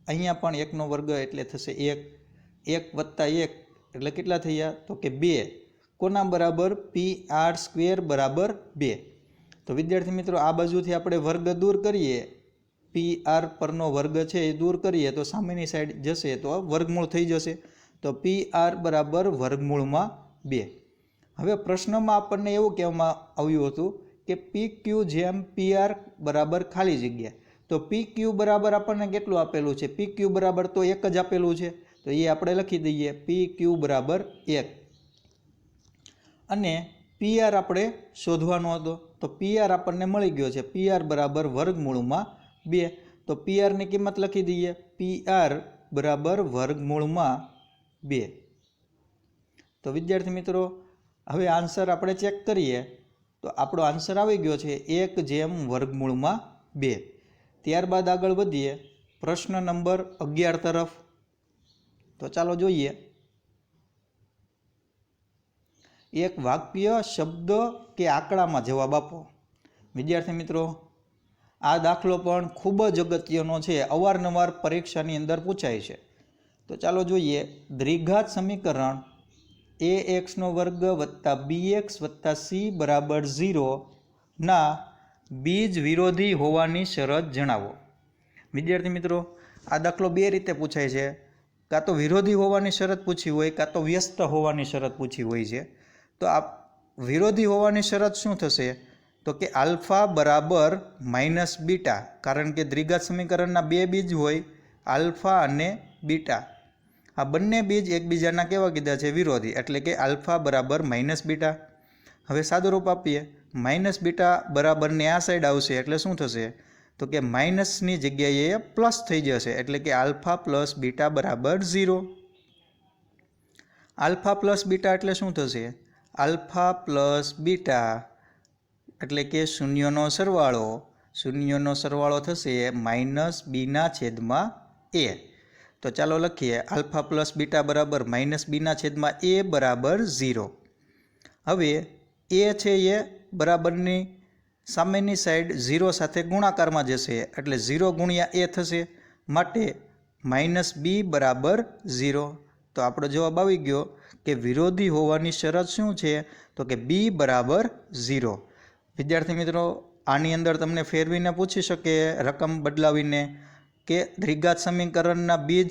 અહીંયા પણ 1નો વર્ગ એટલે થશે 1. 1 વત્તા 1 એટલે કેટલા થયા તો કે 2. કોના બરાબર PR² બરાબર 2. તો વિદ્યાર્થી મિત્રો આ બાજુથી આપણે વર્ગ દૂર કરીએ PR પરનો વર્ગ છે એ દૂર કરીએ તો સામેની સાઈડ જશે તો વર્ગમૂળ થઈ જશે. તો PR બરાબર વર્ગમૂળમાં 2. હવે પ્રશ્નમાં આપણને એવું કહેવામાં આવ્યું હતું કે PQ જેમ PR બરાબર ખાલી જગ્યા. તો PQ બરાબર આપણને કેટલું આપેલું છે PQ બરાબર તો 1 જ આપેલું છે તો એ આપણે લખી દઈએ PQ બરાબર 1 અને PR આપણે શોધવાનો હતો તો PR આપણને મળી ગયો છે PR બરાબર વર્ગમૂળમાં 2. તો PR ની કિંમત લખી દઈએ PR બરાબર વર્ગમૂળમાં 2. તો વિદ્યાર્થી મિત્રો હવે આન્સર આપણે ચેક કરીએ તો આપણો આન્સર આવી ગયો છે 1/વર્ગમૂળમાં 2. ત્યારબાદ આગળ વધીએ પ્રશ્ન નંબર 11 તરફ. તો ચાલો જોઈએ. એક વાક્ય શબ્દ કે આંકડામાં જવાબ આપો. વિદ્યાર્થી મિત્રો આ દાખલો પણ ખૂબ જ અગત્યનો છે, અવારનવાર પરીક્ષાની અંદર પૂછાય છે. તો ચાલો જોઈએ. દ્વિઘાત સમીકરણ ax² વત્તા bx વત્તા c બરાબર 0 ના બીજ વિરોધી હોવાની શરત જણાવો. વિદ્યાર્થી મિત્રો આ દાખલો બે રીતે પૂછાય છે. કાં તો વિરોધી હોવાની શરત પૂછી હોય કાં તો વ્યસ્ત હોવાની શરત પૂછી હોય છે. તો આ વિરોધી હોવાની શરત શું થશે તો કે આલ્ફા બરાબર માઇનસ બીટા, કારણ કે દ્વિઘાત સમીકરણના બે બીજ હોય આલ્ફા અને બીટા. આ બંને બીજ એકબીજાના કેવા કીધા છે વિરોધી, એટલે કે આલ્ફા બરાબર માઇનસ બીટા. હવે સાદું રૂપ આપીએ માઇનસ બીટા બરાબરને આ સાઈડ આવશે એટલે શું થશે તો કે માઇનસની જગ્યાએ પ્લસ થઈ જશે એટલે કે આલ્ફા પ્લસ બીટા બરાબર 0. આલ્ફા પ્લસ બીટા એટલે શું થશે? આલ્ફા પ્લસ બીટા એટલે કે શૂન્યનો સરવાળો થશે માઇનસ બીના છેદમાં એ. તો ચાલો લખીએ આલ્ફા પ્લસ બીટા બરાબર માઇનસ બીના છેદમાં એ બરાબર 0. હવે એ છે એ બરાબરની સામેની સાઈડ 0 સાથે ગુણાકારમાં જશે એટલે 0 ગુણ્યા એ થશે, માટે માઇનસ બી બરાબર 0. તો આપણો જવાબ આવી ગયો કે વિરોધી હોવાની શરત શું છે? તો કે બી બરાબર 0. વિદ્યાર્થી મિત્રો, આની અંદર તમને ફેરવીને પૂછી શકે રકમ બદલાવીને કે દ્વિઘાત સમીકરણના બીજ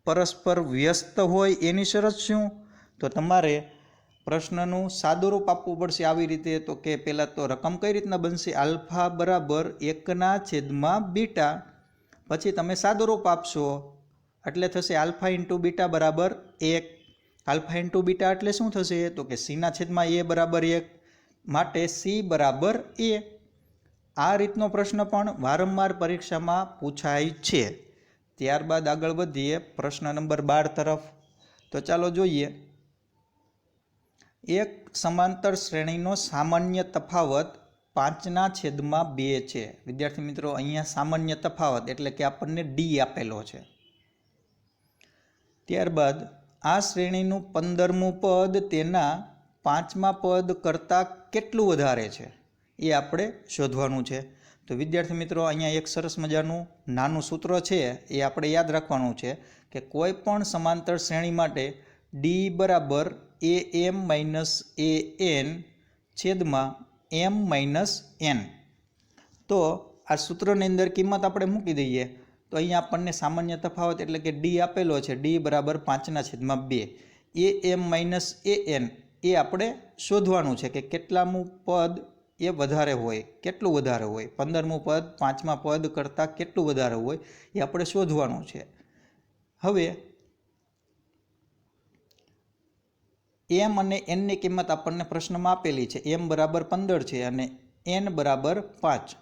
પરસ્પર વ્યસ્ત હોય એની શરત શું? તો તમારે પ્રશ્નનું સાદું રૂપ આપવું પડશે આવી રીતે. તો કે પહેલાં તો રકમ કઈ રીતના બનશે? આલ્ફા બરાબર 1/β. પછી તમે સાદું રૂપ આપશો એટલે થશે આલ્ફા ઇન્ટુ બીટા બરાબર 1. આલ્ફા ઇન્ટુ બીટા એટલે શું થશે? તો કે સીના છેદમાં એ બરાબર 1, માટે સી બરાબર એ. આ રીતનો પ્રશ્ન પણ વારંવાર પરીક્ષામાં પૂછાય છે. ત્યારબાદ આગળ વધીએ પ્રશ્ન નંબર 12 તરફ. તો ચાલો જોઈએ. એક સમાંતર શ્રેણીનો સામાન્ય તફાવત 5/2 છે. વિદ્યાર્થી મિત્રો, અહીંયા સામાન્ય તફાવત એટલે કે આપણને ડી આપેલો છે. ત્યારબાદ આ શ્રેણીનું 15મું પદ તેના 5મા પદ કરતાં કેટલું વધારે છે એ આપણે શોધવાનું છે. તો વિદ્યાર્થી મિત્રો, અહીંયા એક સરસ મજાનું નાનું સૂત્ર છે એ આપણે યાદ રાખવાનું છે કે કોઈ પણ સમાંતર શ્રેણી માટે ડી બરાબર am માઇનસ an છેદમાં m માઇનસ n. તો આ સૂત્રની અંદર કિંમત આપણે મૂકી દઈએ તો અહીંયા આપણને સામાન્ય તફાવત એટલે કે ડી આપેલો છે, ડી બરાબર 5/2. am માઇનસ an એ આપણે શોધવાનું છે કે કેટલામું પદ એ વધારે હોય, કેટલું વધારે હોય, 15મું પદ 5મા પદ કરતાં કેટલું વધારે હોય એ આપણે શોધવાનું છે. હવે એમ અને એનની કિંમત આપણને પ્રશ્નમાં આપેલી છે. એમ બરાબર 15 છે અને એન બરાબર 5.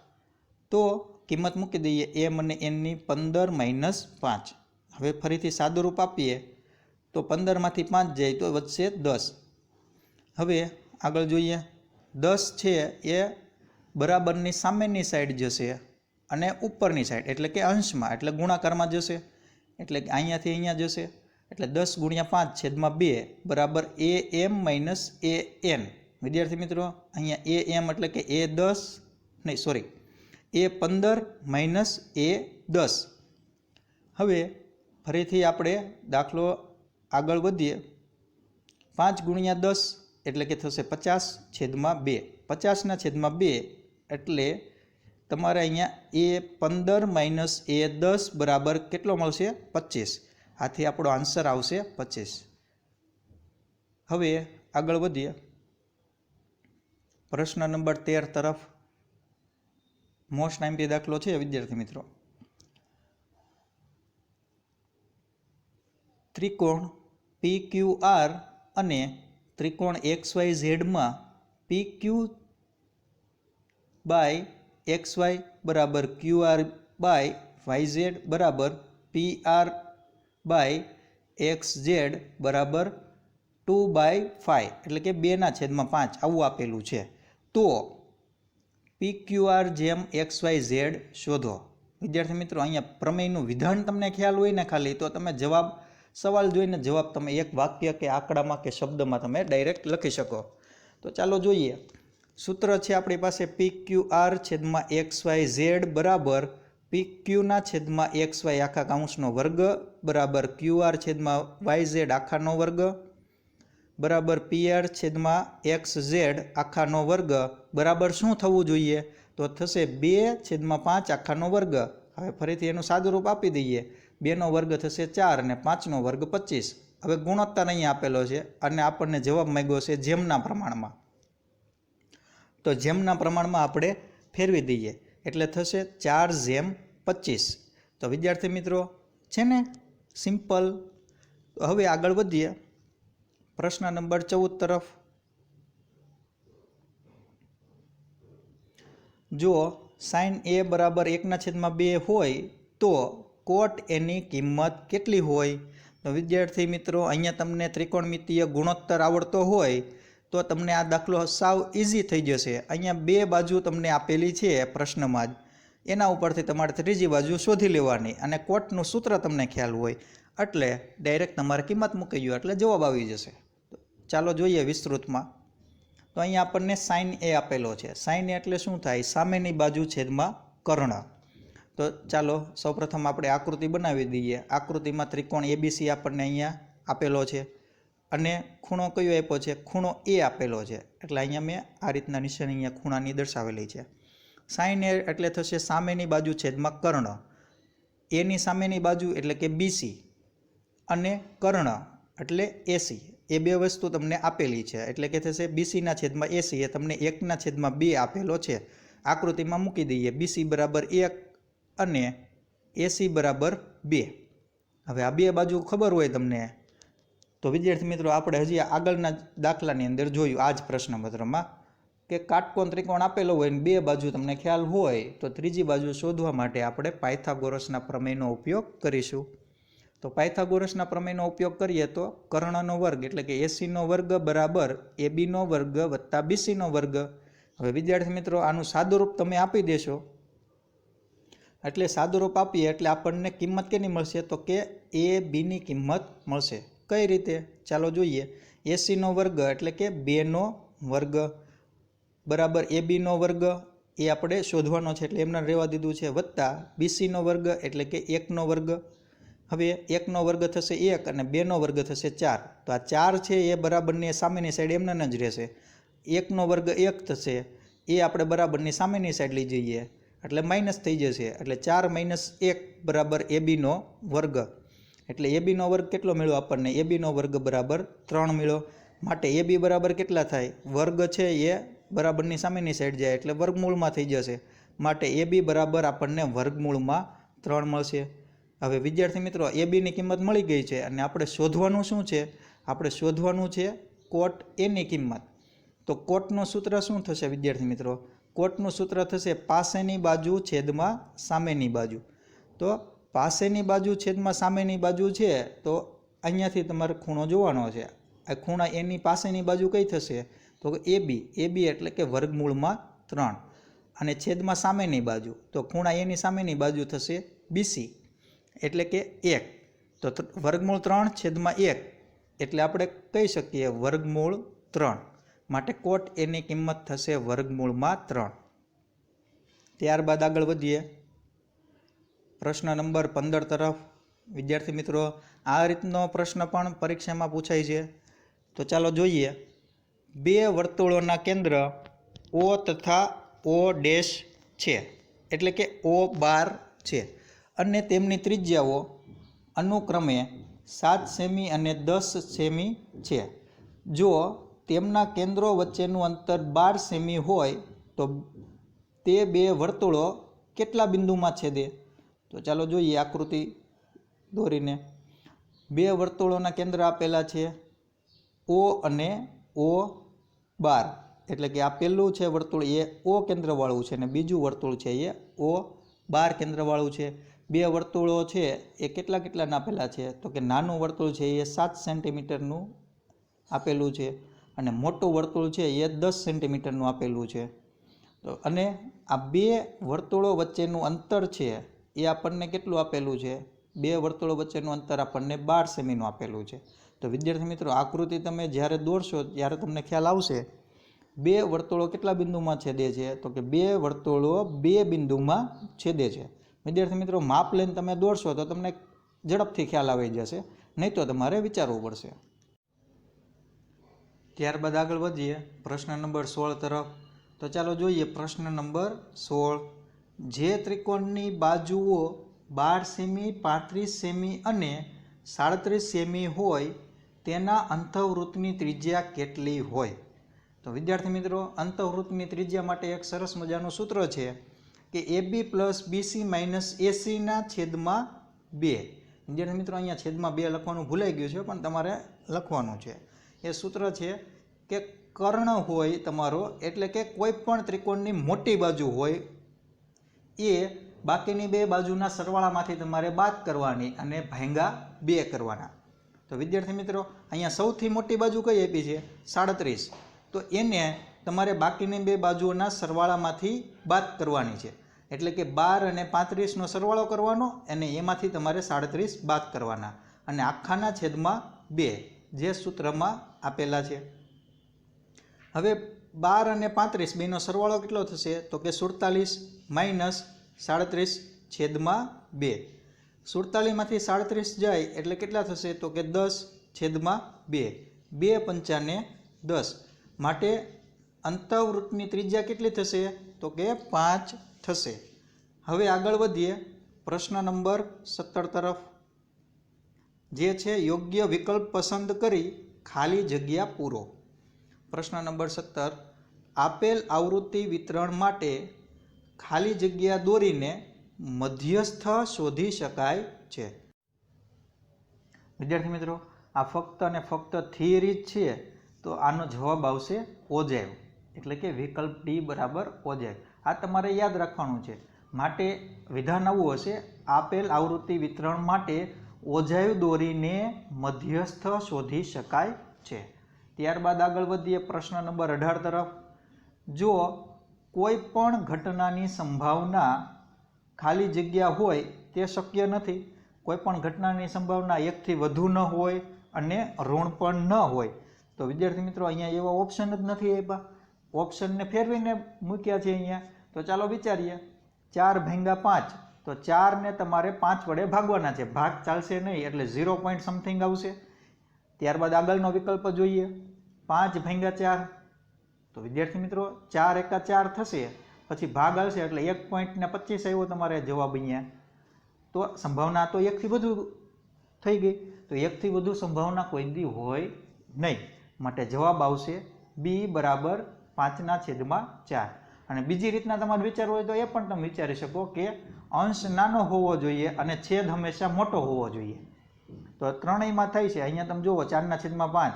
તો કિંમત મૂકી દઈએ એમ અને એનની 15 - 5. હવે ફરીથી સાદું રૂપ આપીએ તો 15માંથી 5 જાય તો વધશે 10. હવે આગળ જોઈએ. 10 છે એ બરાબરની સામેની સાઈડ જશે અને ઉપરની સાઈડ એટલે કે અંશમાં એટલે ગુણાકારમાં જશે, એટલે કે અહીંયાથી અહીંયા જશે એટલે 10 ગુણ્યા 5 છેદમાં 2 બરાબર am માઇનસ an. વિદ્યાર્થી મિત્રો, અહીંયા am એટલે કે A15 માઇનસ A10. હવે ફરીથી આપણે દાખલો આગળ વધીએ. 5 ગુણ્યા 10 એટલે કે થશે 50 છેદમાં 2. 50/2 એટલે તમારે અહીંયા A15 માઇનસ A10 બરાબર કેટલો મળશે? 25. આથી આપણો આન્સર આવશે 25. હવે આગળ વધીએ પ્રશ્ન નંબર 13 તરફ. મોસ્ટ આઈએમપી દાખલો છે વિદ્યાર્થી મિત્રો. ત્રિકોણ PQR અને ત્રિકોણ XYZ માં PQ બાય XY બરાબર QR બાય YZ બરાબર PR બાય XZ બરાબર 2/5 એટલે કે 2/5 આવું આપેલું છે. તો PQR જેમ XYZ શોધો. વિદ્યાર્થી મિત્રો, અહીંયા પ્રમેયનું વિધાન તમને ખ્યાલ હોય ને ખાલી તો તમે જવાબ સવાલ જોઈને જવાબ તમે એક વાક્ય કે આંકડામાં કે શબ્દમાં તમે ડાયરેક્ટ લખી શકો. તો ચાલો જોઈએ. સૂત્ર છે આપણી પાસે PQR છેદમાં XYZ બરાબર PQના છેદમાં XY આખા કૌંસનો વર્ગ બરાબર QR છેદમાં YZ આખાનો વર્ગ બરાબર PR છેદમાં XZ આખાનો વર્ગ બરાબર શું થવું જોઈએ? તો થશે 2/5 આખાનો વર્ગ. હવે ફરીથી એનું સાદું રૂપ આપી દઈએ. 2નો વર્ગ થશે 4 અને 5નો વર્ગ 25. હવે ગુણોત્તર અહીં આપેલો છે અને આપણને જવાબ માંગ્યો છે જેમના પ્રમાણમાં. તો જેમના પ્રમાણમાં આપણે ફેરવી દઈએ એટલે થશે 4/25. તો વિદ્યાર્થી મિત્રો છે ને સિમ્પલ. હવે આગળ વધીએ પ્રશ્ન નંબર 14 તરફ. જો sin A બરાબર 1/2 હોય તો cot A ની કિંમત કેટલી હોય? તો તો વિદ્યાર્થી મિત્રો, અહીંયા તમને ત્રિકોણમિતીય ગુણોત્તર આવડતો હોય તો તમને આ દાખલો સાવ ઇઝી થઈ જશે. અહીંયા બે બાજુ તમને આપેલી છે પ્રશ્નમાં જ, એના ઉપરથી તમારે ત્રીજી બાજુ શોધી લેવાની અને કોટનું સૂત્ર તમને ખ્યાલ હોય એટલે ડાયરેક્ટ તમારે કિંમત મૂકી દો એટલે જવાબ આવી જશે. ચાલો જોઈએ વિસ્તૃતમાં. તો અહીંયા આપણને સાઇન એ આપેલો છે. સાઇન એ એટલે શું થાય? સામેની બાજુ છેદમાં કર્ણ. તો ચાલો સૌપ્રથમ આપણે આકૃતિ બનાવી દઈએ. આકૃતિમાં ત્રિકોણ એબીસી આપણને અહીંયા આપેલો છે અને ખૂણો કયો આપ્યો છે? ખૂણો એ આપેલો છે. એટલે અહીંયા મેં આ રીતના નિશાની અહીંયા ખૂણાની દર્શાવેલી છે. સાઇન એ એટલે થશે સામેની બાજુ છેદમાં કર્ણ. એની સામેની બાજુ એટલે કે બીસી અને કર્ણ એટલે એસી. એ બે વસ્તુ તમને આપેલી છે એટલે કે થશે બીસીના છેદમાં એસી. એ તમને 1/2 આપેલો છે. આકૃતિમાં મૂકી દઈએ. બીસી બરાબર 1 અને એસી બરાબર 2. હવે આ બે બાજુ ખબર હોય તમને તો વિદ્યાર્થી મિત્રો, આપણે હજી આગળના દાખલાની અંદર જોયું આ જ પ્રશ્નપત્રમાં કે કાટકોણ ત્રિકોણ આપેલો હોય ને બે બાજુ તમને ખ્યાલ હોય તો ત્રીજી બાજુ શોધવા માટે આપણે પાયથાગોરસના પ્રમેયનો ઉપયોગ કરીશું. તો પાયથાગોરસના પ્રમેયનો ઉપયોગ કરીએ તો કર્ણનો વર્ગ એટલે કે એસીનો વર્ગ બરાબર એબીનો વર્ગ વત્તા બીસીનો વર્ગ. હવે વિદ્યાર્થી મિત્રો, આનું સાદુરૂપ તમે આપી દેશો એટલે સાદુરૂપ આપીએ એટલે આપણને કિંમત કેની મળશે? તો કે એ બીની કિંમત મળશે. કઈ રીતે? ચાલો જોઈએ. એસીનો વર્ગ એટલે કે 2નો વર્ગ બરાબર એબીનો વર્ગ એ આપણે શોધવાનો છે એટલે એમને રહેવા દીધું છે, વત્તા બીસીનો વર્ગ એટલે કે 1નો વર્ગ. હવે 1નો વર્ગ થશે 1 અને 2નો વર્ગ થશે 4. તો આ 4 છે એ બરાબરની સામેની સાઈડ એમને જ રહેશે. 1નો વર્ગ 1 થશે એ આપણે બરાબરની સામેની સાઈડ લઈ જઈએ એટલે માઇનસ થઈ જશે. એટલે 4 - 1 બરાબર એબીનો વર્ગ. એટલે એબીનો વર્ગ કેટલો મળ્યો આપણને? એબીનો વર્ગ બરાબર 3 મળ્યો. માટે એબી બરાબર કેટલા થાય? વર્ગ છે એ બરાબરની સામેની સાઈડ જાય એટલે વર્ગમૂળમાં થઈ જશે. માટે એબી બરાબર આપણને વર્ગમૂળમાં 3 મળશે. હવે વિદ્યાર્થી મિત્રો, એબીની કિંમત મળી ગઈ છે અને આપણે શોધવાનું શું છે? આપણે શોધવાનું છે કોટ એની કિંમત. તો કોટનું સૂત્ર શું થશે વિદ્યાર્થી મિત્રો? કોટનું સૂત્ર થશે પાસેની બાજુ છેદમાં સામેની બાજુ. તો પાસેની બાજુ છેદમાં સામેની બાજુ છે તો અહીંયાથી તમારે ખૂણો જોવાનો છે. આ ખૂણા એની પાસેની બાજુ કઈ થશે? તો એબી. એબી એટલે કે વર્ગમૂળમાં 3 અને છેદમાં સામેની બાજુ તો ખૂણા એની સામેની બાજુ થશે બીસી એટલે કે 1. તો વર્ગમૂળ 3 છેદમાં 1 એટલે આપણે કહી શકીએ વર્ગમૂળ 3. માટે કોટ એની કિંમત થશે વર્ગમૂળમાં 3. ત્યારબાદ આગળ વધીએ પ્રશ્ન નંબર 15 તરફ. વિદ્યાર્થી મિત્રો, આ રીતનો પ્રશ્ન પણ પરીક્ષામાં પૂછાય છે. તો ચાલો જોઈએ. બે વર્તુળોના કેન્દ્ર O તથા O ડેશ છે એટલે કે O12 છે અને તેમની ત્રિજ્યાઓ અનુક્રમે 7 સેમી અને 10 સેમી છે. જો તેમના કેન્દ્રો વચ્ચેનું અંતર 12 સેમી હોય તો તે બે વર્તુળો કેટલા બિંદુમાં છેદે? તો ચાલો જોઈએ આકૃતિ દોરીને. બે વર્તુળોના કેન્દ્ર આપેલા છે O અને O12 એટલે કે આ પહેલું છે વર્તુળ એ O કેન્દ્રવાળું છે અને બીજું વર્તુળ છે એ O12 કેન્દ્રવાળું છે. બે વર્તુળો છે એ કેટલા આપેલા છે? તો કે નાનું વર્તુળ છે એ 7 સેન્ટીમીટરનું આપેલું છે અને મોટું વર્તુળ છે એ 10 સેન્ટીમીટરનું આપેલું છે. તો અને આ બે વર્તુળો વચ્ચેનું અંતર છે એ આપણને કેટલું આપેલું છે? બે વર્તુળો વચ્ચેનું અંતર આપણને 12 સેમીનું આપેલું છે. તો વિદ્યાર્થી મિત્રો, આકૃતિ તમે જ્યારે દોરશો ત્યારે તમને ખ્યાલ આવશે બે વર્તુળો કેટલા બિંદુમાં છેદે છે? તો કે બે વર્તુળો 2 બિંદુમાં છેદે છે. વિદ્યાર્થી મિત્રો, માપ લઈને તમે દોરશો તો તમને ઝડપથી ખ્યાલ આવી જશે, નહીં તો તમારે વિચારવું પડશે. ત્યારબાદ આગળ વધીએ પ્રશ્ન નંબર 16 તરફ. તો ચાલો જોઈએ પ્રશ્ન નંબર 16. જે ત્રિકોણની બાજુઓ 12 સેમી, 35 સેમી અને 37 સેમી હોય તેના અંતઃવૃત્તની ત્રિજ્યા કેટલી હોય? તો વિદ્યાર્થી મિત્રો, અંતઃવૃત્તની ત્રિજ્યા માટે એક સરસ મજાનું સૂત્ર છે કે AB + BC - AC/2. વિદ્યાર્થી મિત્રો, અહીંયા છેદમાં 2 લખવાનું ભૂલાઈ ગયું છે પણ તમારે લખવાનું છે. એ સૂત્ર છે કે કર્ણ હોય તમારો એટલે કે કોઈ પણ ત્રિકોણની મોટી બાજુ હોય એ બાકીની બે બાજુના સરવાળામાંથી તમારે બાદ કરવાની અને ભાંગા 2 કરવાના. તો વિદ્યાર્થી મિત્રો અહીંયા સૌથી મોટી બાજુ કઈ આપી છે 37, તો એને તમારે બાકીની બે બાજુઓના સરવાળામાંથી બાદ કરવાની છે. એટલે કે 12 અને 35નો સરવાળો કરવાનો અને એમાંથી તમારે 37 બાદ કરવાના અને આખાના છેદમાં 2 જે સૂત્રમાં આપેલા છે. હવે 12 અને 35 બેનો સરવાળો કેટલો થશે? તો કે 47 માઇનસ 37 છેદમાં 2. 47માંથી 37 જાય એટલે કેટલા થશે? તો કે 10 છેદમાં 2. 2 પંચાને 10. માટે અંતઃવૃત્તની ત્રિજ્યા કેટલી થશે? તો કે 5 થશે. હવે આગળ વધીએ પ્રશ્ન નંબર 17 તરફ, જે છે યોગ્ય વિકલ્પ પસંદ કરી ખાલી જગ્યા પૂરો. પ્રશ્ન નંબર 17, આપેલ આવૃત્તિ વિતરણ માટે ખાલી જગ્યા દોરીને મધ્યસ્થ શોધી શકાય છે. વિદ્યાર્થી મિત્રો, આ ફક્ત અને ફક્ત થિયરી જ છે, તો આનો જવાબ આવશે ઓજેવ, એટલે કે વિકલ્પ ડી બરાબર ઓજેવ. આ તમારે યાદ રાખવાનું છે. માટે વિધાન આવું હશે, આપેલ આવૃત્તિ વિતરણ માટે ઓજાયું દોરીને મધ્યસ્થ શોધી શકાય છે. ત્યારબાદ આગળ વધીએ પ્રશ્ન નંબર 18 તરફ. જો કોઈ પણ ઘટનાની સંભાવના ખાલી જગ્યા હોય તે શક્ય નથી, કોઈ પણ ઘટનાની સંભાવના 1 થી વધુ ન હોય અને ઋણ પણ ન હોય, તો વિદ્યાર્થી મિત્રો અહીંયા એવા ઓપ્શન જ નથી આપ્યા, ઓપ્શનને ફેરવીને મૂક્યા છે અહીંયા. તો ચાલો વિચારીએ. 4 ભાગ્યા 5, તો 4ને તમારે 5 વડે ભાગવાના છે, ભાગ ચાલશે નહીં એટલે 0 પોઈન્ટ સમથિંગ આવશે. ત્યારબાદ આગળનો વિકલ્પ જોઈએ, 5 ભાગ્યા 4, તો વિદ્યાર્થી મિત્રો 4 એકા 4 થશે, પછી ભાગ આવશે એટલે 1.25 આવ્યો તમારે જવાબ અહીંયા. તો સંભાવના તો 1 થી વધુ થઈ ગઈ, તો 1 થી વધુ સંભાવના કોઈ દી હોય નહીં, માટે જવાબ આવશે બી બરાબર 5/4. અને બીજી રીતના તમારે વિચારવું હોય તો એ પણ તમે વિચારી શકો કે અંશ નાનો હોવો જોઈએ અને છેદ હંમેશા મોટો હોવો જોઈએ. તો ત્રણેયમાં થાય છે. અહીંયા તમે જુઓ 4/5,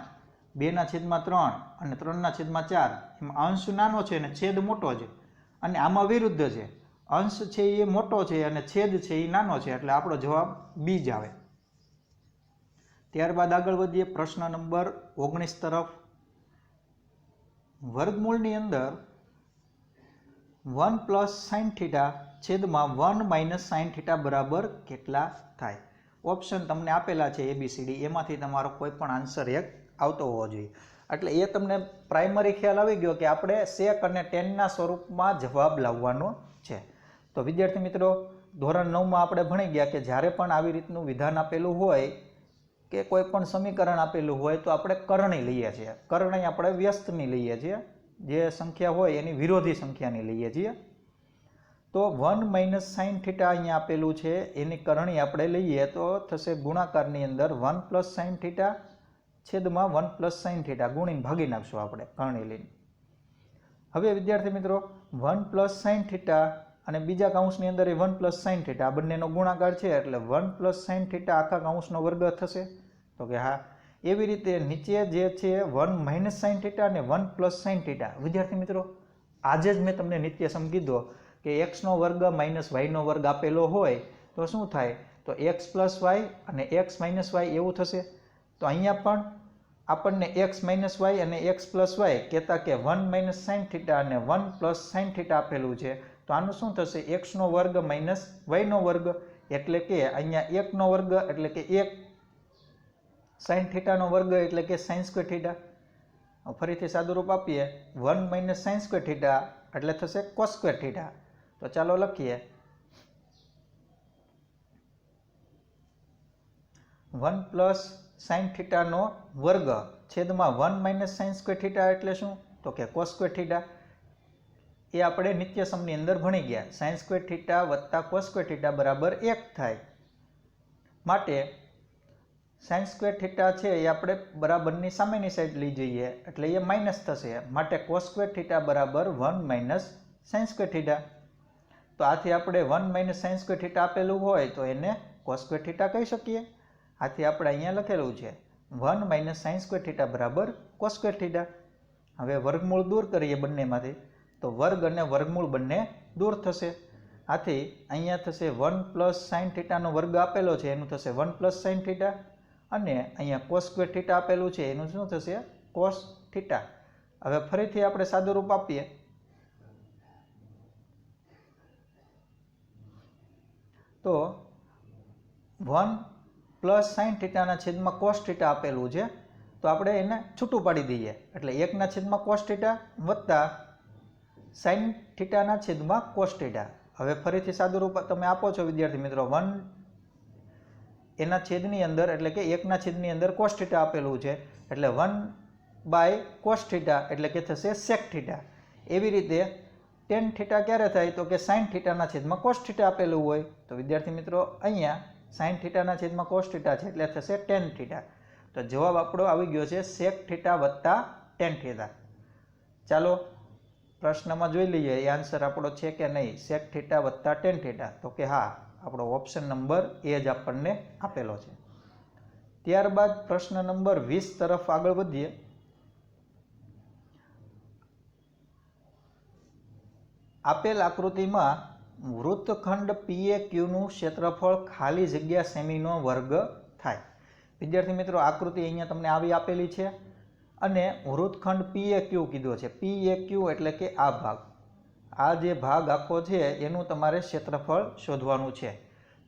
2/3 અને 3/4, એમાં અંશ નાનો છે અને છેદ મોટો છે. અને આમાં વિરુદ્ધ છે, અંશ છે એ મોટો છે અને છેદ છે એ નાનો છે, એટલે આપણો જવાબ બી જ આવે. ત્યારબાદ આગળ વધીએ પ્રશ્ન નંબર 19 તરફ. વર્ગમૂળની અંદર 1 + sin θ છેદમાં 1 - sin θ બરાબર કેટલા થાય? ઓપ્શન તમને આપેલા છે ABCD, એમાંથી તમારો કોઈ પણ આન્સર એક આવતો હોવો જોઈએ. એટલે એ તમને પ્રાઇમરી ખ્યાલ આવી ગયો કે આપણે sec અને tan સ્વરૂપમાં જવાબ લાવવાનો છે. તો વિદ્યાર્થી મિત્રો, ધોરણ 9માં આપણે ભણી ગયા કે જ્યારે પણ આવી રીતનું વિધાન આપેલું હોય કે કોઈ પણ સમીકરણ આપેલું હોય તો આપણે કરણી લઈએ છીએ. કરણી આપણે વ્યસ્તની લઈએ છીએ, જે સંખ્યા હોય એની વિરોધી સંખ્યાની લઈએ છીએ. તો 1 - sin θ અહીંયા આપેલું છે, એની કરણી આપણે લઈએ તો થશે ગુણાકારની અંદર 1 + sin θ છેદમાં 1 + sin θ ગુણીને ભાગી નાખશું આપણે કરણી લઈને. હવે વિદ્યાર્થી મિત્રો, 1 + sin θ અને બીજા કૌંસની અંદર 1 + sin θ આ બંનેનો ગુણાકાર છે, એટલે 1 + sin θ આખા કૌંસનો વર્ગ થશે. તો કે હા, એવી રીતે નીચે જે છે 1 - sin θ અને 1 + sin θ. વિદ્યાર્થી મિત્રો, આજે જ મેં તમને નિત્યસમ કીધો કે x² - y² આપેલો હોય તો શું થાય? તો x + y અને x - y એવું થશે. તો અહીંયા પણ આપણને x - y અને x + y કહેતા કે 1 - sin θ અને 1 + sin θ આપેલું છે, તો આનું શું થશે? x² - y², એટલે કે અહીંયા 1² એટલે કે 1 sin θ² એટલે કે sin²θ. ફરીથી સાદું રૂપ આપીએ, 1 - sin²θ એટલે થશે cos²θ. તો ચાલો લખીએ, 1 + sin θ² છેદમાં 1 - sin²θ એટલે શું? તો કે cos²θ. એ આપણે નિત્યસમની અંદર ભણી ગયા, sin² + cos² બરાબર 1 થાય. માટે sin² છે એ આપણે બરાબરની સામેની સાઈડ લઈ જઈએ એટલે એ માઇનસ થશે, માટે cos² બરાબર 1 - sin²θ. તો આથી આપણે 1 - sin² આપેલું હોય તો એને cos² કહી શકીએ. આથી આપણે અહીંયા લખેલું છે 1 - sin² બરાબર cos². હવે વર્ગમૂળ દૂર કરીએ બંનેમાંથી, તો વર્ગ અને વર્ગમૂળ બંને દૂર થશે. આથી અહીંયા થશે 1 + sin θ નો વર્ગ આપેલો છે, એનું થશે 1 + sin θ અને અહીંયા કોસ સ્ક્વેર થીટા આપેલું છે એનું શું થશે કોસ થીટા. હવે ફરીથી આપણે સાદું રૂપ આપીએ તો 1 પ્લસ સાઇન થીટાના છેદમાં કોસ થીટા આપેલું છે તો આપણે એને છૂટું પાડી દઈએ એટલે 1ના છેદમાં કોસ થીટા વત્તા સાઇન થીટાના છેદમાં કોસ થીટા. હવે ફરીથી સાદું રૂપ તમે આપો છો વિદ્યાર્થી મિત્રો 1 એના છેદની અંદર એટલે કે 1ના છેદની અંદર કોસ થીટા આપેલું છે એટલે 1 કોસ થીટા એટલે કે થશે સેક થીટા. એવી રીતે ટેન થીટા ક્યારે થાય તો કે સાઇન થીટાના છેદમાં કોસ થીટા આપેલું હોય તો વિદ્યાર્થી મિત્રો અહીંયા સાઇન થીટાના છેદમાં કોસ થીટા છે એટલે થશે ટેન થીટા. તો જવાબ આપણો આવી ગયો છે સેક થીટા વત્તા ટેન થીટા. ચાલો પ્રશ્નમાં જોઈ લઈએ એ આન્સર આપણો છે કે નહીં સેક થીટા વત્તા ટેન થીટા તો કે હા આપણો ઓપ્શન નંબર એ જ આપણને આપેલો છે. ત્યારબાદ પ્રશ્ન નંબર 20 તરફ આગળ વધીએ. આપેલ આકૃતિમાં વૃત્તખંડ PAQ નું ક્ષેત્રફળ ખાલી જગ્યા સેમીનો વર્ગ થાય. વિદ્યાર્થી મિત્રો આકૃતિ અહીંયા તમને આવી આપેલી છે અને વૃત્તખંડ PAQ કીધો છે. PAQ એટલે કે આ ભાગ, આ જે ભાગ આખો છે એનું તમારે ક્ષેત્રફળ શોધવાનું છે.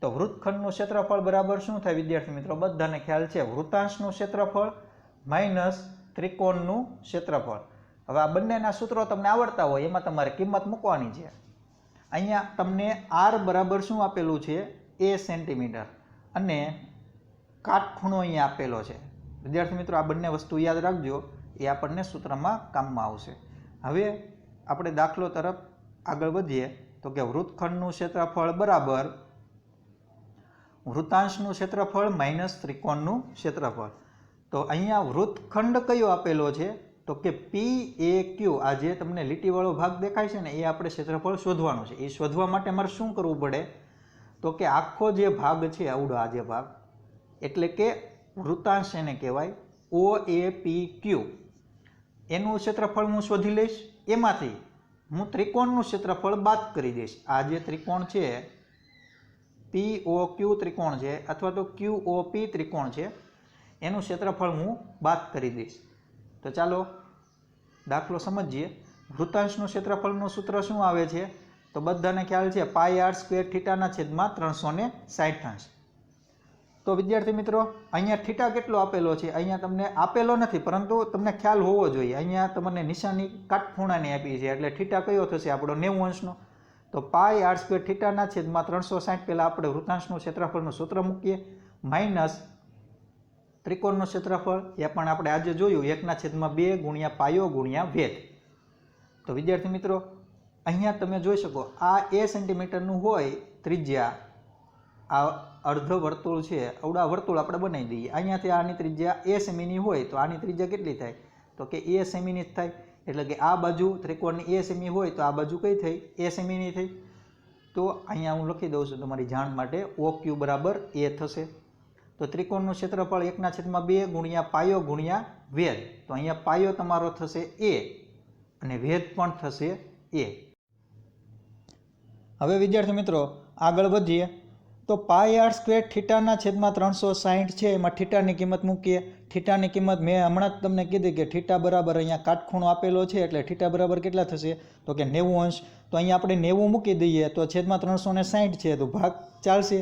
તો વૃત્તખંડનું ક્ષેત્રફળ બરાબર શું થાય વિદ્યાર્થી મિત્રો બધાને ખ્યાલ છે વૃત્તાંશનું ક્ષેત્રફળ માઇનસ ત્રિકોણનું ક્ષેત્રફળ. હવે આ બંનેના સૂત્રો તમને આવડતા હોય એમાં તમારે કિંમત મૂકવાની છે. અહીંયા તમને r બરાબર શું આપેલું છે a સેન્ટીમીટર અને કાટખૂણો અહીંયા આપેલો છે. વિદ્યાર્થી મિત્રો આ બંને વસ્તુ યાદ રાખજો એ આપણને સૂત્રમાં કામમાં આવશે. હવે આપણે દાખલો તરફ આગળ વધીએ તો કે વૃત્તખંડનું ક્ષેત્રફળ બરાબર વૃત્તાંશનું ક્ષેત્રફળ માઇનસ ત્રિકોણનું ક્ષેત્રફળ. તો અહીંયા વૃત્તખંડ કયો આપેલો છે તો કે PAQ આ જે તમને લીટીવાળો ભાગ દેખાય છે ને એ આપણે ક્ષેત્રફળ શોધવાનું છે. એ શોધવા માટે મારે શું કરવું પડે તો કે આખો જે ભાગ છે આવડો આ જે ભાગ એટલે કે વૃત્તાંશ એને કહેવાય OAPQ એનું ક્ષેત્રફળ હું શોધી લઈશ. એમાંથી હું ત્રિકોણનું ક્ષેત્રફળ બાદ કરી દઈશ. આ જે ત્રિકોણ છે POQ ત્રિકોણ છે અથવા તો QOP ત્રિકોણ છે એનું ક્ષેત્રફળ હું બાદ કરી દઈશ. તો ચાલો દાખલો સમજીએ. વૃત્તાંશનું ક્ષેત્રફળનું સૂત્ર શું આવે છે તો બધાને ખ્યાલ છે πr² થીટાના છેદમાં 360°. તો વિદ્યાર્થી મિત્રો અહીંયા થીટા કેટલો આપેલો છે અહીંયા તમને આપેલો નથી પરંતુ તમને ખ્યાલ હોવો જોઈએ. અહીંયા તમને નિશાની કાટખૂણાની આપી છે એટલે થીટા કયો થશે આપણો 90°નો. તો πr² થીટાના છેદમાં 360 પહેલાં આપણે વૃત્તાંશનું ક્ષેત્રફળનું સૂત્ર મૂકીએ માઇનસ ત્રિકોણનું ક્ષેત્રફળ એ પણ આપણે આજે જોયું 1/2 ગુણ્યા પાયો ગુણ્યા વેધ. તો વિદ્યાર્થી મિત્રો અહીંયા તમે જોઈ શકો આ a સેન્ટીમીટરનું હોય ત્રિજ્યા આ અર્ધ વર્તુળ છે અવડા વર્તુળ આપણે બનાવી દઈએ. અહીંયાથી આની ત્રિજ્યા a સેમીની હોય તો આની ત્રિજ્યા કેટલી થાય તો કે a સેમીની જ થાય. એટલે કે આ બાજુ ત્રિકોણની a સેમી હોય તો આ બાજુ કઈ થઈ a સેમીની થઈ. તો અહીંયા હું લખી દઉં છું તમારી જાણ માટે OQ બરાબર a થશે. તો ત્રિકોણનું ક્ષેત્રફળ 1/2 ગુણ્યા પાયો ગુણ્યા વેધ. તો અહીંયા પાયો તમારો થશે a અને વેધ પણ થશે a. હવે વિદ્યાર્થી મિત્રો આગળ વધીએ તો πr² થીટાના છેદમાં 360 છે એમાં થીટાની કિંમત મૂકીએ. થીટાની કિંમત મેં હમણાં જ તમને કીધી કે થીટા બરાબર અહીંયા કાટખૂણો આપેલો છે એટલે થીટા બરાબર કેટલા થશે તો કે 90°. તો અહીંયા આપણે 90 મૂકી દઈએ તો છેદમાં 360 છે તો ભાગ ચાલશે.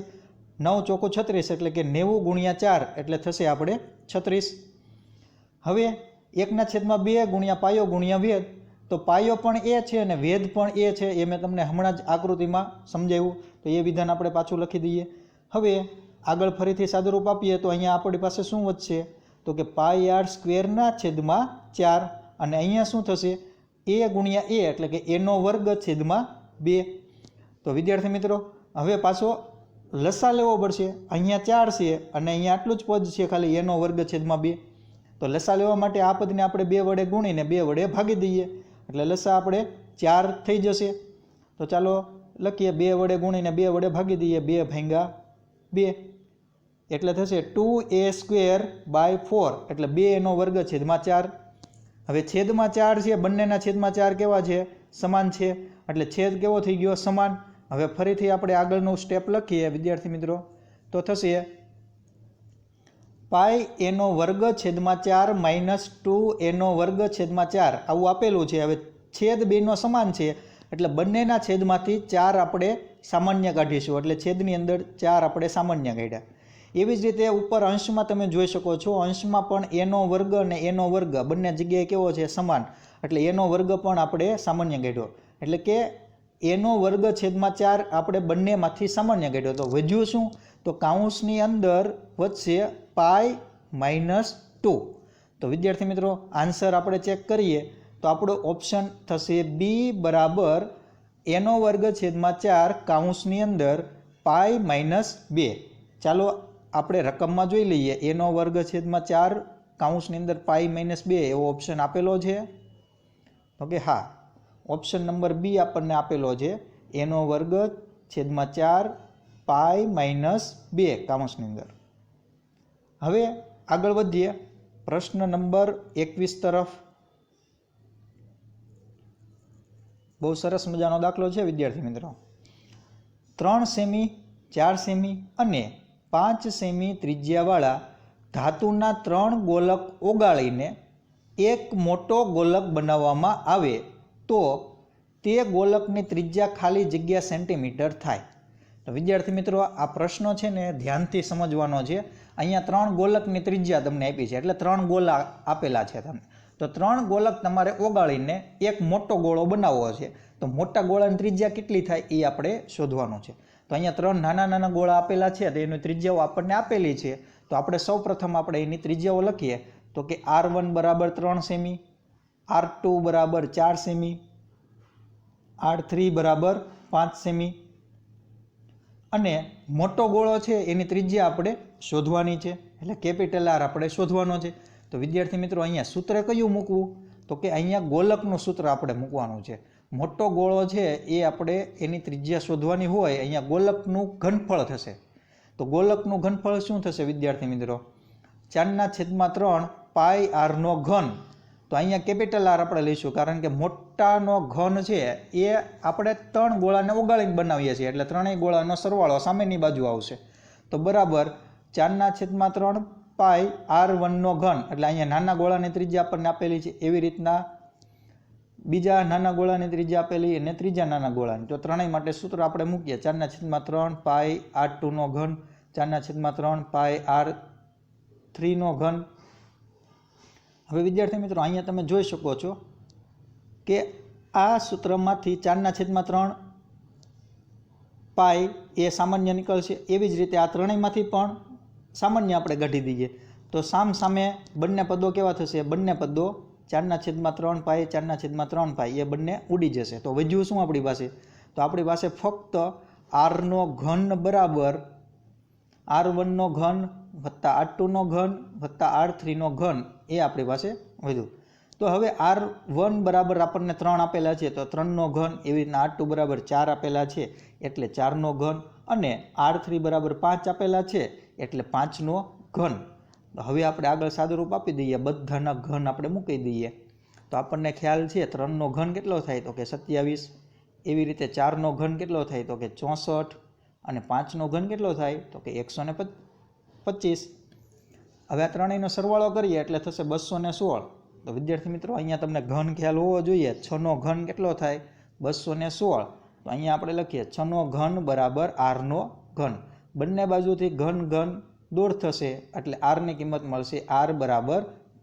9 ચોકો 36 એટલે કે 90 ગુણ્યા 4 એટલે થશે આપણે 36. હવે 1/2 ગુણ્યા પાયો ગુણ્યા વેધ. તો પાયો પણ એ છે અને વેધ પણ એ છે એ મેં તમને હમણાં જ આકૃતિમાં સમજાવ્યું. તો એ વિધાન આપણે પાછું લખી દઈએ. હવે આગળ ફરીથી સાદુરૂપ આપીએ તો અહીંયા આપણી પાસે શું વધશે તો કે πr² છેદમાં 4 અને અહીંયા શું થશે a ગુણ્યા a એટલે કે a² છેદમાં 2. તો વિદ્યાર્થી મિત્રો હવે પાછો લસા લેવો પડશે. અહીંયા 4 છે અને અહીંયા આટલું જ પદ છે ખાલી a² છેદમાં 2. તો લસા લેવા માટે આ પદને આપણે 2 વડે ગુણીને 2 વડે ભાગી દઈએ એટલે લસા આપણે 4 થઈ જશે. તો ચાલો લખીએ 2 વડે ગુણીને 2 વડે ભાગી દઈએ 2/2 એટલે થશે 2a²/4 એટલે 2 છેદમાં 4. હવે છેદમાં 4 છે બંનેના છેદમાં 4 કેવા છે સમાન છે એટલે છેદ કેવો થઈ ગયો સમાન. હવે ફરીથી આપણે આગળનું સ્ટેપ લખીએ વિદ્યાર્થી મિત્રો તો થશે પાઈ એનો વર્ગ છેદમાં 4 માઇનસ 2 એનો વર્ગ છેદમાં 4 આવું આપેલું છે. હવે છેદ બેનો સમાન છે એટલે બંનેના છેદમાંથી 4 આપણે સામાન્ય કાઢીશું, એટલે છેદની અંદર 4 આપણે સામાન્ય કાઢ્યા. એવી જ રીતે ઉપર અંશમાં તમે જોઈ શકો છો, અંશમાં પણ એનો વર્ગ અને એનો વર્ગ બંને જગ્યાએ કેવો છે? સમાન. એટલે એનો વર્ગ પણ આપણે સામાન્ય કાઢ્યો, એટલે કે એનો વર્ગ છેદમાં 4 આપણે બંનેમાંથી સામાન્ય કાઢ્યો. તો વધ્યું શું? તો કાઉન્સની અંદર વધશે પાઈ માઇનસ 2. તો વિદ્યાર્થી મિત્રો આન્સર આપણે ચેક કરીએ તો આપણો ઓપ્શન થશે બી બરાબર એનો વર્ગ છેદમાં 4 કાઉન્સની અંદર પાઈ માઇનસ 2. ચાલો આપણે રકમમાં જોઈ લઈએ. એનો વર્ગ છેદમાં 4 કાઉન્સની અંદર પાઈ માઇનસ 2 એવો ઓપ્શન આપેલો છે. ઓકે, હા, ઓપ્શન નંબર બી આપણને આપેલો છે. એનો વર્ગ છેદમાં 4 પાઈ માઇનસ 2 કાઉન્સની અંદર. હવે આગળ વધીએ પ્રશ્ન નંબર 21 તરફ. બહુ સરસ મજાનો દાખલો છે વિદ્યાર્થી મિત્રો. 3 સેમી, 4 સેમી અને 5 સેમી ત્રિજ્યાવાળા ધાતુના 3 ગોલક ઓગાળીને એક મોટો ગોલક બનાવવામાં આવે તો તે ગોલકની ત્રિજ્યા ખાલી જગ્યા સેન્ટીમીટર થાય. તો વિદ્યાર્થી મિત્રો આ પ્રશ્નો છે ને ધ્યાનથી સમજવાનો છે. અહીંયા 3 ગોલકની ત્રિજ્યા તમને આપી છે, એટલે 3 ગોલા આપેલા છે તમને. તો 3 ગોલક તમારે ઓગાળીને એક મોટો ગોળો બનાવવો છે. તો મોટા ગોળાની ત્રિજ્યા કેટલી થાય એ આપણે શોધવાનું છે. તો અહીંયા 3 નાના નાના ગોળા આપેલા છે, તો એની ત્રિજ્યાઓ આપણને આપેલી છે. તો આપણે સૌ પ્રથમ આપણે એની ત્રિજ્યાઓ લખીએ. તો કે R1 બરાબર 3 સેમી, R2 બરાબર 4 સેમી, R3 બરાબર 5 સેમી. અને મોટો ગોળો છે એની ત્રિજ્યા આપણે શોધવાની છે, એટલે કેપિટલ R આપણે શોધવાનો છે. તો વિદ્યાર્થી મિત્રો અહીંયા સૂત્ર કયું મૂકવું? તો કે અહીંયા ગોલકનું સૂત્ર આપણે મૂકવાનું છે. મોટો ગોળો છે એ આપણે એની ત્રિજ્યા શોધવાની હોય, અહીંયા ગોલકનું ઘનફળ થશે. તો ગોલકનું ઘનફળ શું થશે વિદ્યાર્થી મિત્રો? 4/3 પાઈ આરનો ઘન. તો અહીંયા કેપિટલ R આપણે લઈશું, કારણ કે મોટાનો ઘન છે એ આપણે 3 ગોળાને ઓગાળીને બનાવીએ છીએ, એટલે 3 ગોળાનો સરવાળો સામેની બાજુ આવશે. તો બરાબર 4/3 પાઈ R1નો ઘન, એટલે અહીંયા નાના ગોળાની ત્રિજ્યા આપણને આપેલી છે. એવી રીતના બીજા નાના ગોળાની ત્રિજ્યા આપેલી અને ત્રીજા નાના ગોળાની. તો ત્રણેય માટે સૂત્ર આપણે મૂકીએ. 4/3 પાઈ R2નો ઘન, 4/3 પાઈ R3નો ઘન. હવે વિદ્યાર્થી મિત્રો અહીંયા તમે જોઈ શકો છો કે આ સૂત્રમાંથી 4/3 પાઈ એ સામાન્ય નીકળશે. એવી જ રીતે આ ત્રણેયમાંથી પણ સામાન્ય આપણે કાઢી દઈએ તો સામે બંને પદો કેવા થશે? બંને પદો 4/3 પાઈ 4/3 પાઈ એ બંને ઉડી જશે. તો વધ્યું શું આપણી પાસે? તો આપણી પાસે ફક્ત આરનો ઘન બરાબર R1નો ઘન વત્તા R2નો ઘન વત્તા R3નો ઘન એ આપણી પાસે વધ્યું. તો હવે R1 બરાબર આપણને 3 આપેલા છે, તો 3નો ઘન. એવી રીતના R2 બરાબર 4 આપેલા છે એટલે 4નો ઘન, અને R3 બરાબર 5 આપેલા છે એટલે 5નો ઘન. હવે આપણે આગળ સાદુરૂપ આપી દઈએ, બધાના ઘન આપણે મૂકી દઈએ. તો આપણને ખ્યાલ છે 3નો ઘન કેટલો થાય? તો કે 27. એવી રીતે 4નો ઘન કેટલો થાય? તો કે 64. અને 5નો ઘન કેટલો થાય? તો કે 125. હવે આ ત્રણેયનો સરવાળો કરીએ એટલે થશે 216. તો વિદ્યાર્થી મિત્રો અહીંયા તમને ઘન ખ્યાલ હોવો જોઈએ. 6નો ઘન કેટલો થાય? 216. તો અહીંયા આપણે લખીએ 6નો ઘન બરાબર R નો ઘન. બંને બાજુથી ઘન દૂર થશે એટલે આરની કિંમત મળશે R બરાબર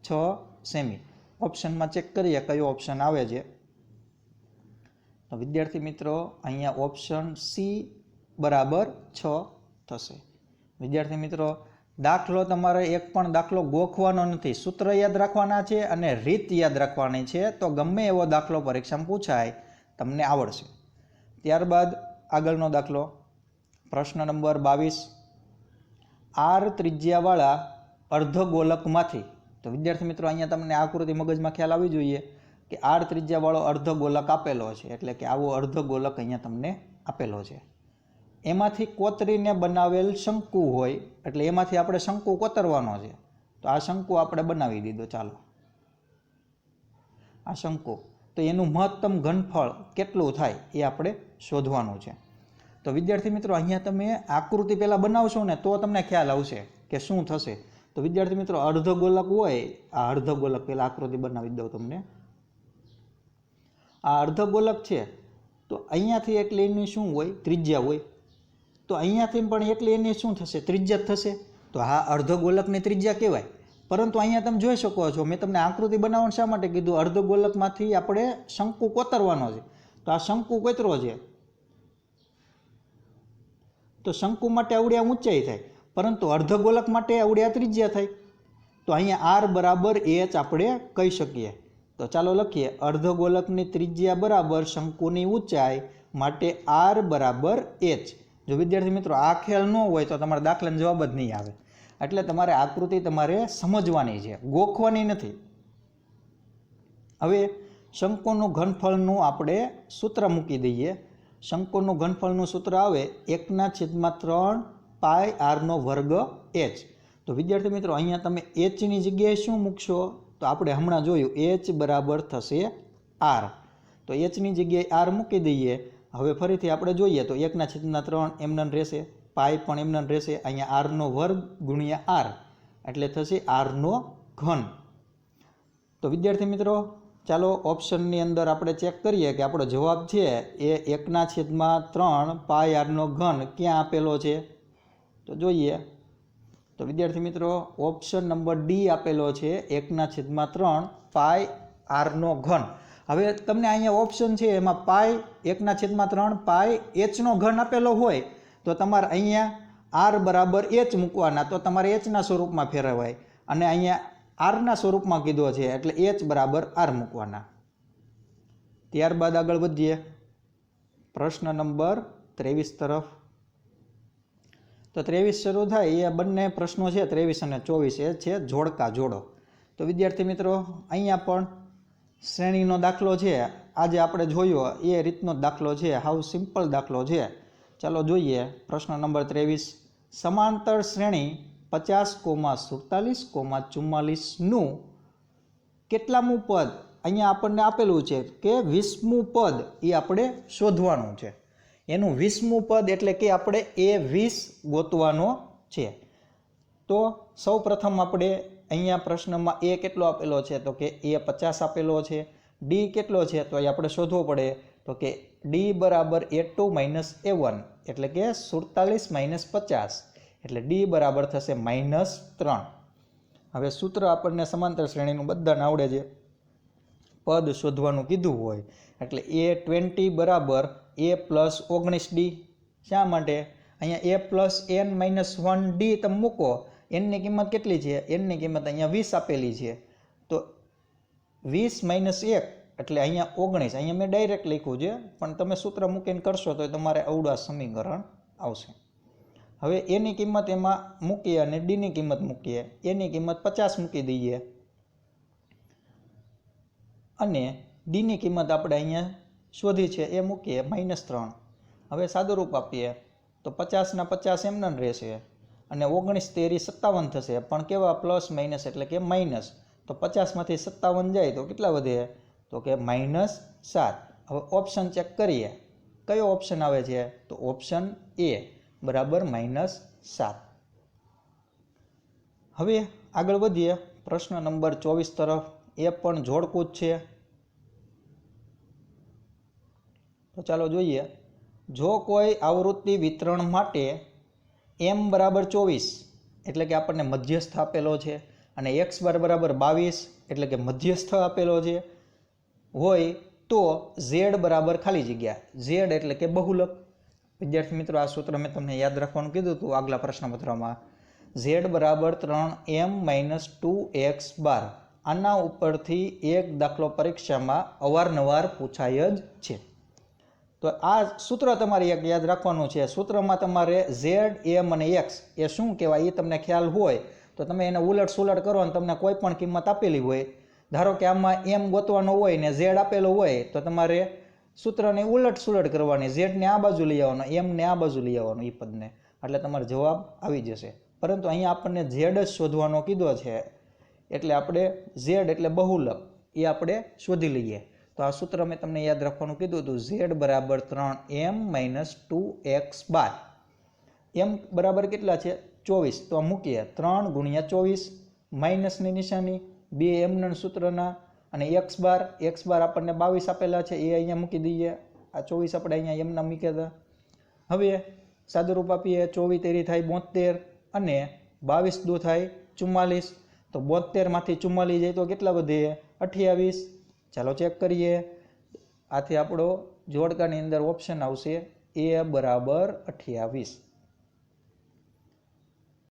6 સેમી. ઓપ્શનમાં ચેક કરીએ કયો ઓપ્શન આવે છે. તો વિદ્યાર્થી મિત્રો અહીંયા ઓપ્શન સી બરાબર 6 થશે. વિદ્યાર્થી મિત્રો દાખલો તમારે એક પણ દાખલો ગોખવાનો નથી, સૂત્ર યાદ રાખવાના છે અને રીત યાદ રાખવાની છે. તો ગમે એવો દાખલો પરીક્ષામાં પૂછાય તમને આવડશે. ત્યારબાદ આગળનો દાખલો પ્રશ્ન નંબર 22. R ત્રિજ્યાવાળા અર્ધગોલકમાંથી. તો વિદ્યાર્થી મિત્રો અહીંયા તમને આકૃતિ મગજમાં ખ્યાલ આવી જોઈએ કે R ત્રિજ્યાવાળો અર્ધગોલક આપેલો છે, એટલે કે આવો અર્ધગોલક અહીંયા તમને આપેલો છે. એમાંથી કોતરીને બનાવેલ શંકુ હોય, એટલે એમાંથી આપણે શંકુ કોતરવાનો છે. તો આ શંકુ આપણે બનાવી દીધો. ચાલો આ શંકુ, તો એનું મહત્તમ ઘનફળ કેટલું થાય એ આપણે શોધવાનું છે. તો વિદ્યાર્થી મિત્રો અહીંયા તમે આકૃતિ પહેલાં બનાવશો ને તો તમને ખ્યાલ આવશે કે શું થશે. તો તો વિદ્યાર્થી મિત્રો અર્ધગોલક હોય, આ અર્ધગોલક પહેલાં આકૃતિ બનાવી દઉં તમને. આ અર્ધગોલક છે તો અહીંયાથી એટલે એની શું હોય? ત્રિજ્યા હોય. તો અહીંયાથી પણ એટલે એની શું થશે? ત્રિજ્યા થશે. તો આ અર્ધગોલકની ત્રિજ્યા કહેવાય. પરંતુ અહીંયા તમે જોઈ શકો છો, મેં તમને આકૃતિ બનાવવાનું શા માટે કીધું? અર્ધગોલકમાંથી આપણે શંકુ કોતરવાનો છે. તો આ શંકુ કોતરો છે, તો શંકુ માટે આવડી આ ઊંચાઈ થાય, પરંતુ અર્ધગોલક માટે આવડી આ ત્રિજ્યા થાય. તો અહીંયા આર બરાબર એચ આપણે કહી શકીએ. તો ચાલો લખીએ, અર્ધગોલકની ત્રિજ્યા બરાબર શંકુની ઊંચાઈ, માટે આર બરાબર એચ. જો વિદ્યાર્થી મિત્રો આ ખ્યાલ ન હોય તો તમારા દાખલાનો જવાબ જ નહીં આવે. એટલે તમારે આકૃતિ તમારે સમજવાની છે, ગોખવાની નથી. હવે શંકુનું ઘનફળનું આપણે સૂત્ર મૂકી દઈએ. શંકુનું ઘનફળનું સૂત્ર આવે 1/3 પાઈ આરનો વર્ગ એચ. તો વિદ્યાર્થી મિત્રો અહીંયા તમે એચની જગ્યાએ શું મૂકશો? તો આપણે હમણાં જોયું એચ બરાબર થશે આર. તો એચની જગ્યાએ આર મૂકી દઈએ. હવે ફરીથી આપણે જોઈએ તો 1/3 એમને રહેશે, પાઈ પણ એમને રહેશે. અહીંયા આરનો વર્ગ ગુણ્યા આર એટલે થશે આરનો ઘન. તો વિદ્યાર્થી મિત્રો ચાલો ઓપ્શનની અંદર આપણે ચેક કરીએ કે આપણો જવાબ છે એ 1/3 પાઈ આરનો ઘન ક્યાં આપેલો છે. તો જોઈએ તો વિદ્યાર્થી મિત્રો ઓપ્શન નંબર ડી આપેલો છે 1/3 પાઈ આરનો ઘન. હવે તમને અહીંયા ઓપ્શન છે એમાં પાઈ 1/3 પાઈ એચનો ઘન આપેલો હોય તો તમારે અહીંયા આર બરાબર એચ મૂકવાના, તો તમારે એચના સ્વરૂપમાં ફેરવાય. અને અહીંયા આરના સ્વરૂપમાં કીધો છે એટલે એચ બરાબર આર મૂકવાના. ત્યારબાદ આગળ વધીએ પ્રશ્ન નંબર 23 તરફ. તો 23 શરૂ થાય એ બંને પ્રશ્નો છે 23 અને 24 એ છે જોડકા જોડો. તો વિદ્યાર્થી મિત્રો અહીંયા પણ શ્રેણીનો દાખલો છે, આજે આપણે જોયો એ રીતનો દાખલો છે, હાવ સિમ્પલ દાખલો છે. ચાલો જોઈએ પ્રશ્ન નંબર 23. સમાંતર શ્રેણી 50,47,44નું કેટલામું પદ અહીંયા આપણને આપેલું છે કે 20મું પદ એ આપણે શોધવાનું છે. એનું 20મું પદ એટલે કે આપણે એ 20 ગોતવાનો છે. તો સૌ પ્રથમ આપણે અહીંયા પ્રશ્નમાં એ કેટલો આપેલો છે? તો કે એ 50 આપેલો છે. ડી કેટલો છે? તો એ આપણે શોધવો પડે. તો કે ડી બરાબર A2 - A1 એટલે કે 47 - 50 એટલે ડી બરાબર થશે -3. હવે સૂત્ર આપણને સમાંતર શ્રેણીનું બધાને આવડે છે. પદ શોધવાનું કીધું હોય એટલે A20 બરાબર A + 19D. શા માટે? અહીંયા A+n-1D તમે મૂકો. એનની કિંમત કેટલી છે? એનની કિંમત અહીંયા 20 આપેલી છે. તો 20 - 1 એટલે અહીંયા 19. અહીંયા મેં ડાયરેક્ટ લખ્યું છે, પણ તમે સૂત્ર મૂકીને કરશો તો તમારે અવડા સમીકરણ આવશે. હવે એની કિંમત એમાં મૂકીએ અને ડીની કિંમત મૂકીએ. એની કિંમત 50 મૂકી દઈએ અને ડીની કિંમત આપણે અહીંયા શોધી છે એ મૂકીએ -3. હવે સાદુરૂપ આપીએ તો 50 ના 50 એમને રહેશે અને 19 તેરી 57 થશે. પણ કેવા? પ્લસ માઇનસ એટલે કે માઇનસ. તો 50માંથી 57 જાય તો કેટલા વધે? તો કે -7. હવે ઓપ્શન ચેક કરીએ, કયો ઓપ્શન આવે છે? તો ઓપ્શન એ બરાબર -7. હવે આગળ વધીએ પ્રશ્ન નંબર 24 તરફ. એ પણ જોડકું જ છે. તો ચાલો જોઈએ. જો કોઈ આવૃત્તિ વિતરણ માટે m બરાબર 24 એટલે કે આપણને મધ્યસ્થ આપેલો છે અને x બરાબર 22 એટલે કે મધ્યસ્થ આપેલો છે હોય તો z બરાબર ખાલી જગ્યા, z એટલે કે બહુલક. વિદ્યાર્થી મિત્રો આ સૂત્ર મેં તમને યાદ રાખવાનું કીધું હતું આગલા પ્રશ્નપત્રમાં. z બરાબર 3m - 2x બાર. આના ઉપરથી એક દાખલો પરીક્ષામાં અવારનવાર પૂછાય જ છે. તો આ સૂત્ર તમારે એક યાદ રાખવાનું છે. સૂત્રમાં તમારે z, m અને x એ શું કહેવાય એ તમને ખ્યાલ હોય તો તમે એને ઉલટ સુલટ કરો અને તમને કોઈ પણ કિંમત આપેલી હોય, ધારો કે આમાં m ગોતવાનો હોય ને z આપેલો હોય તો તમારે સૂત્રને ઉલટ સુલટ કરવાની. z ને આ બાજુ લઈ આવવાનો, m ને આ બાજુ લઈ આવવાનો એ પદને, એટલે તમારો જવાબ આવી જશે. પરંતુ અહીંયા આપણને z જ શોધવાનો કીધો છે એટલે આપણે z એટલે બહુલક એ આપણે શોધી લઈએ. તો આ સૂત્ર મેં તમને યાદ રાખવાનું કીધું હતું. z બરાબર 3m - 2x બાર. m બરાબર કેટલા છે? 24 તો મૂકીએ 3 ગુણ્યા 24 માઇનસની નિશાની 2 એમના સૂત્રના અને x બાર આપણને 22 આપેલા છે એ અહીંયા મૂકી દઈએ આ 24 આપણે અહીંયા એમના મૂક્યા હતા હવે સાદુરૂપ આપીએ 24 તેરી થાય 72 અને 22 દુ થાય 44 તો 72 માંથી 44 જાય તો કેટલા વધે 28 ચાલો ચેક કરીએ આથી આપણો જોડકાની અંદર ઓપ્શન આવશે a બરાબર 28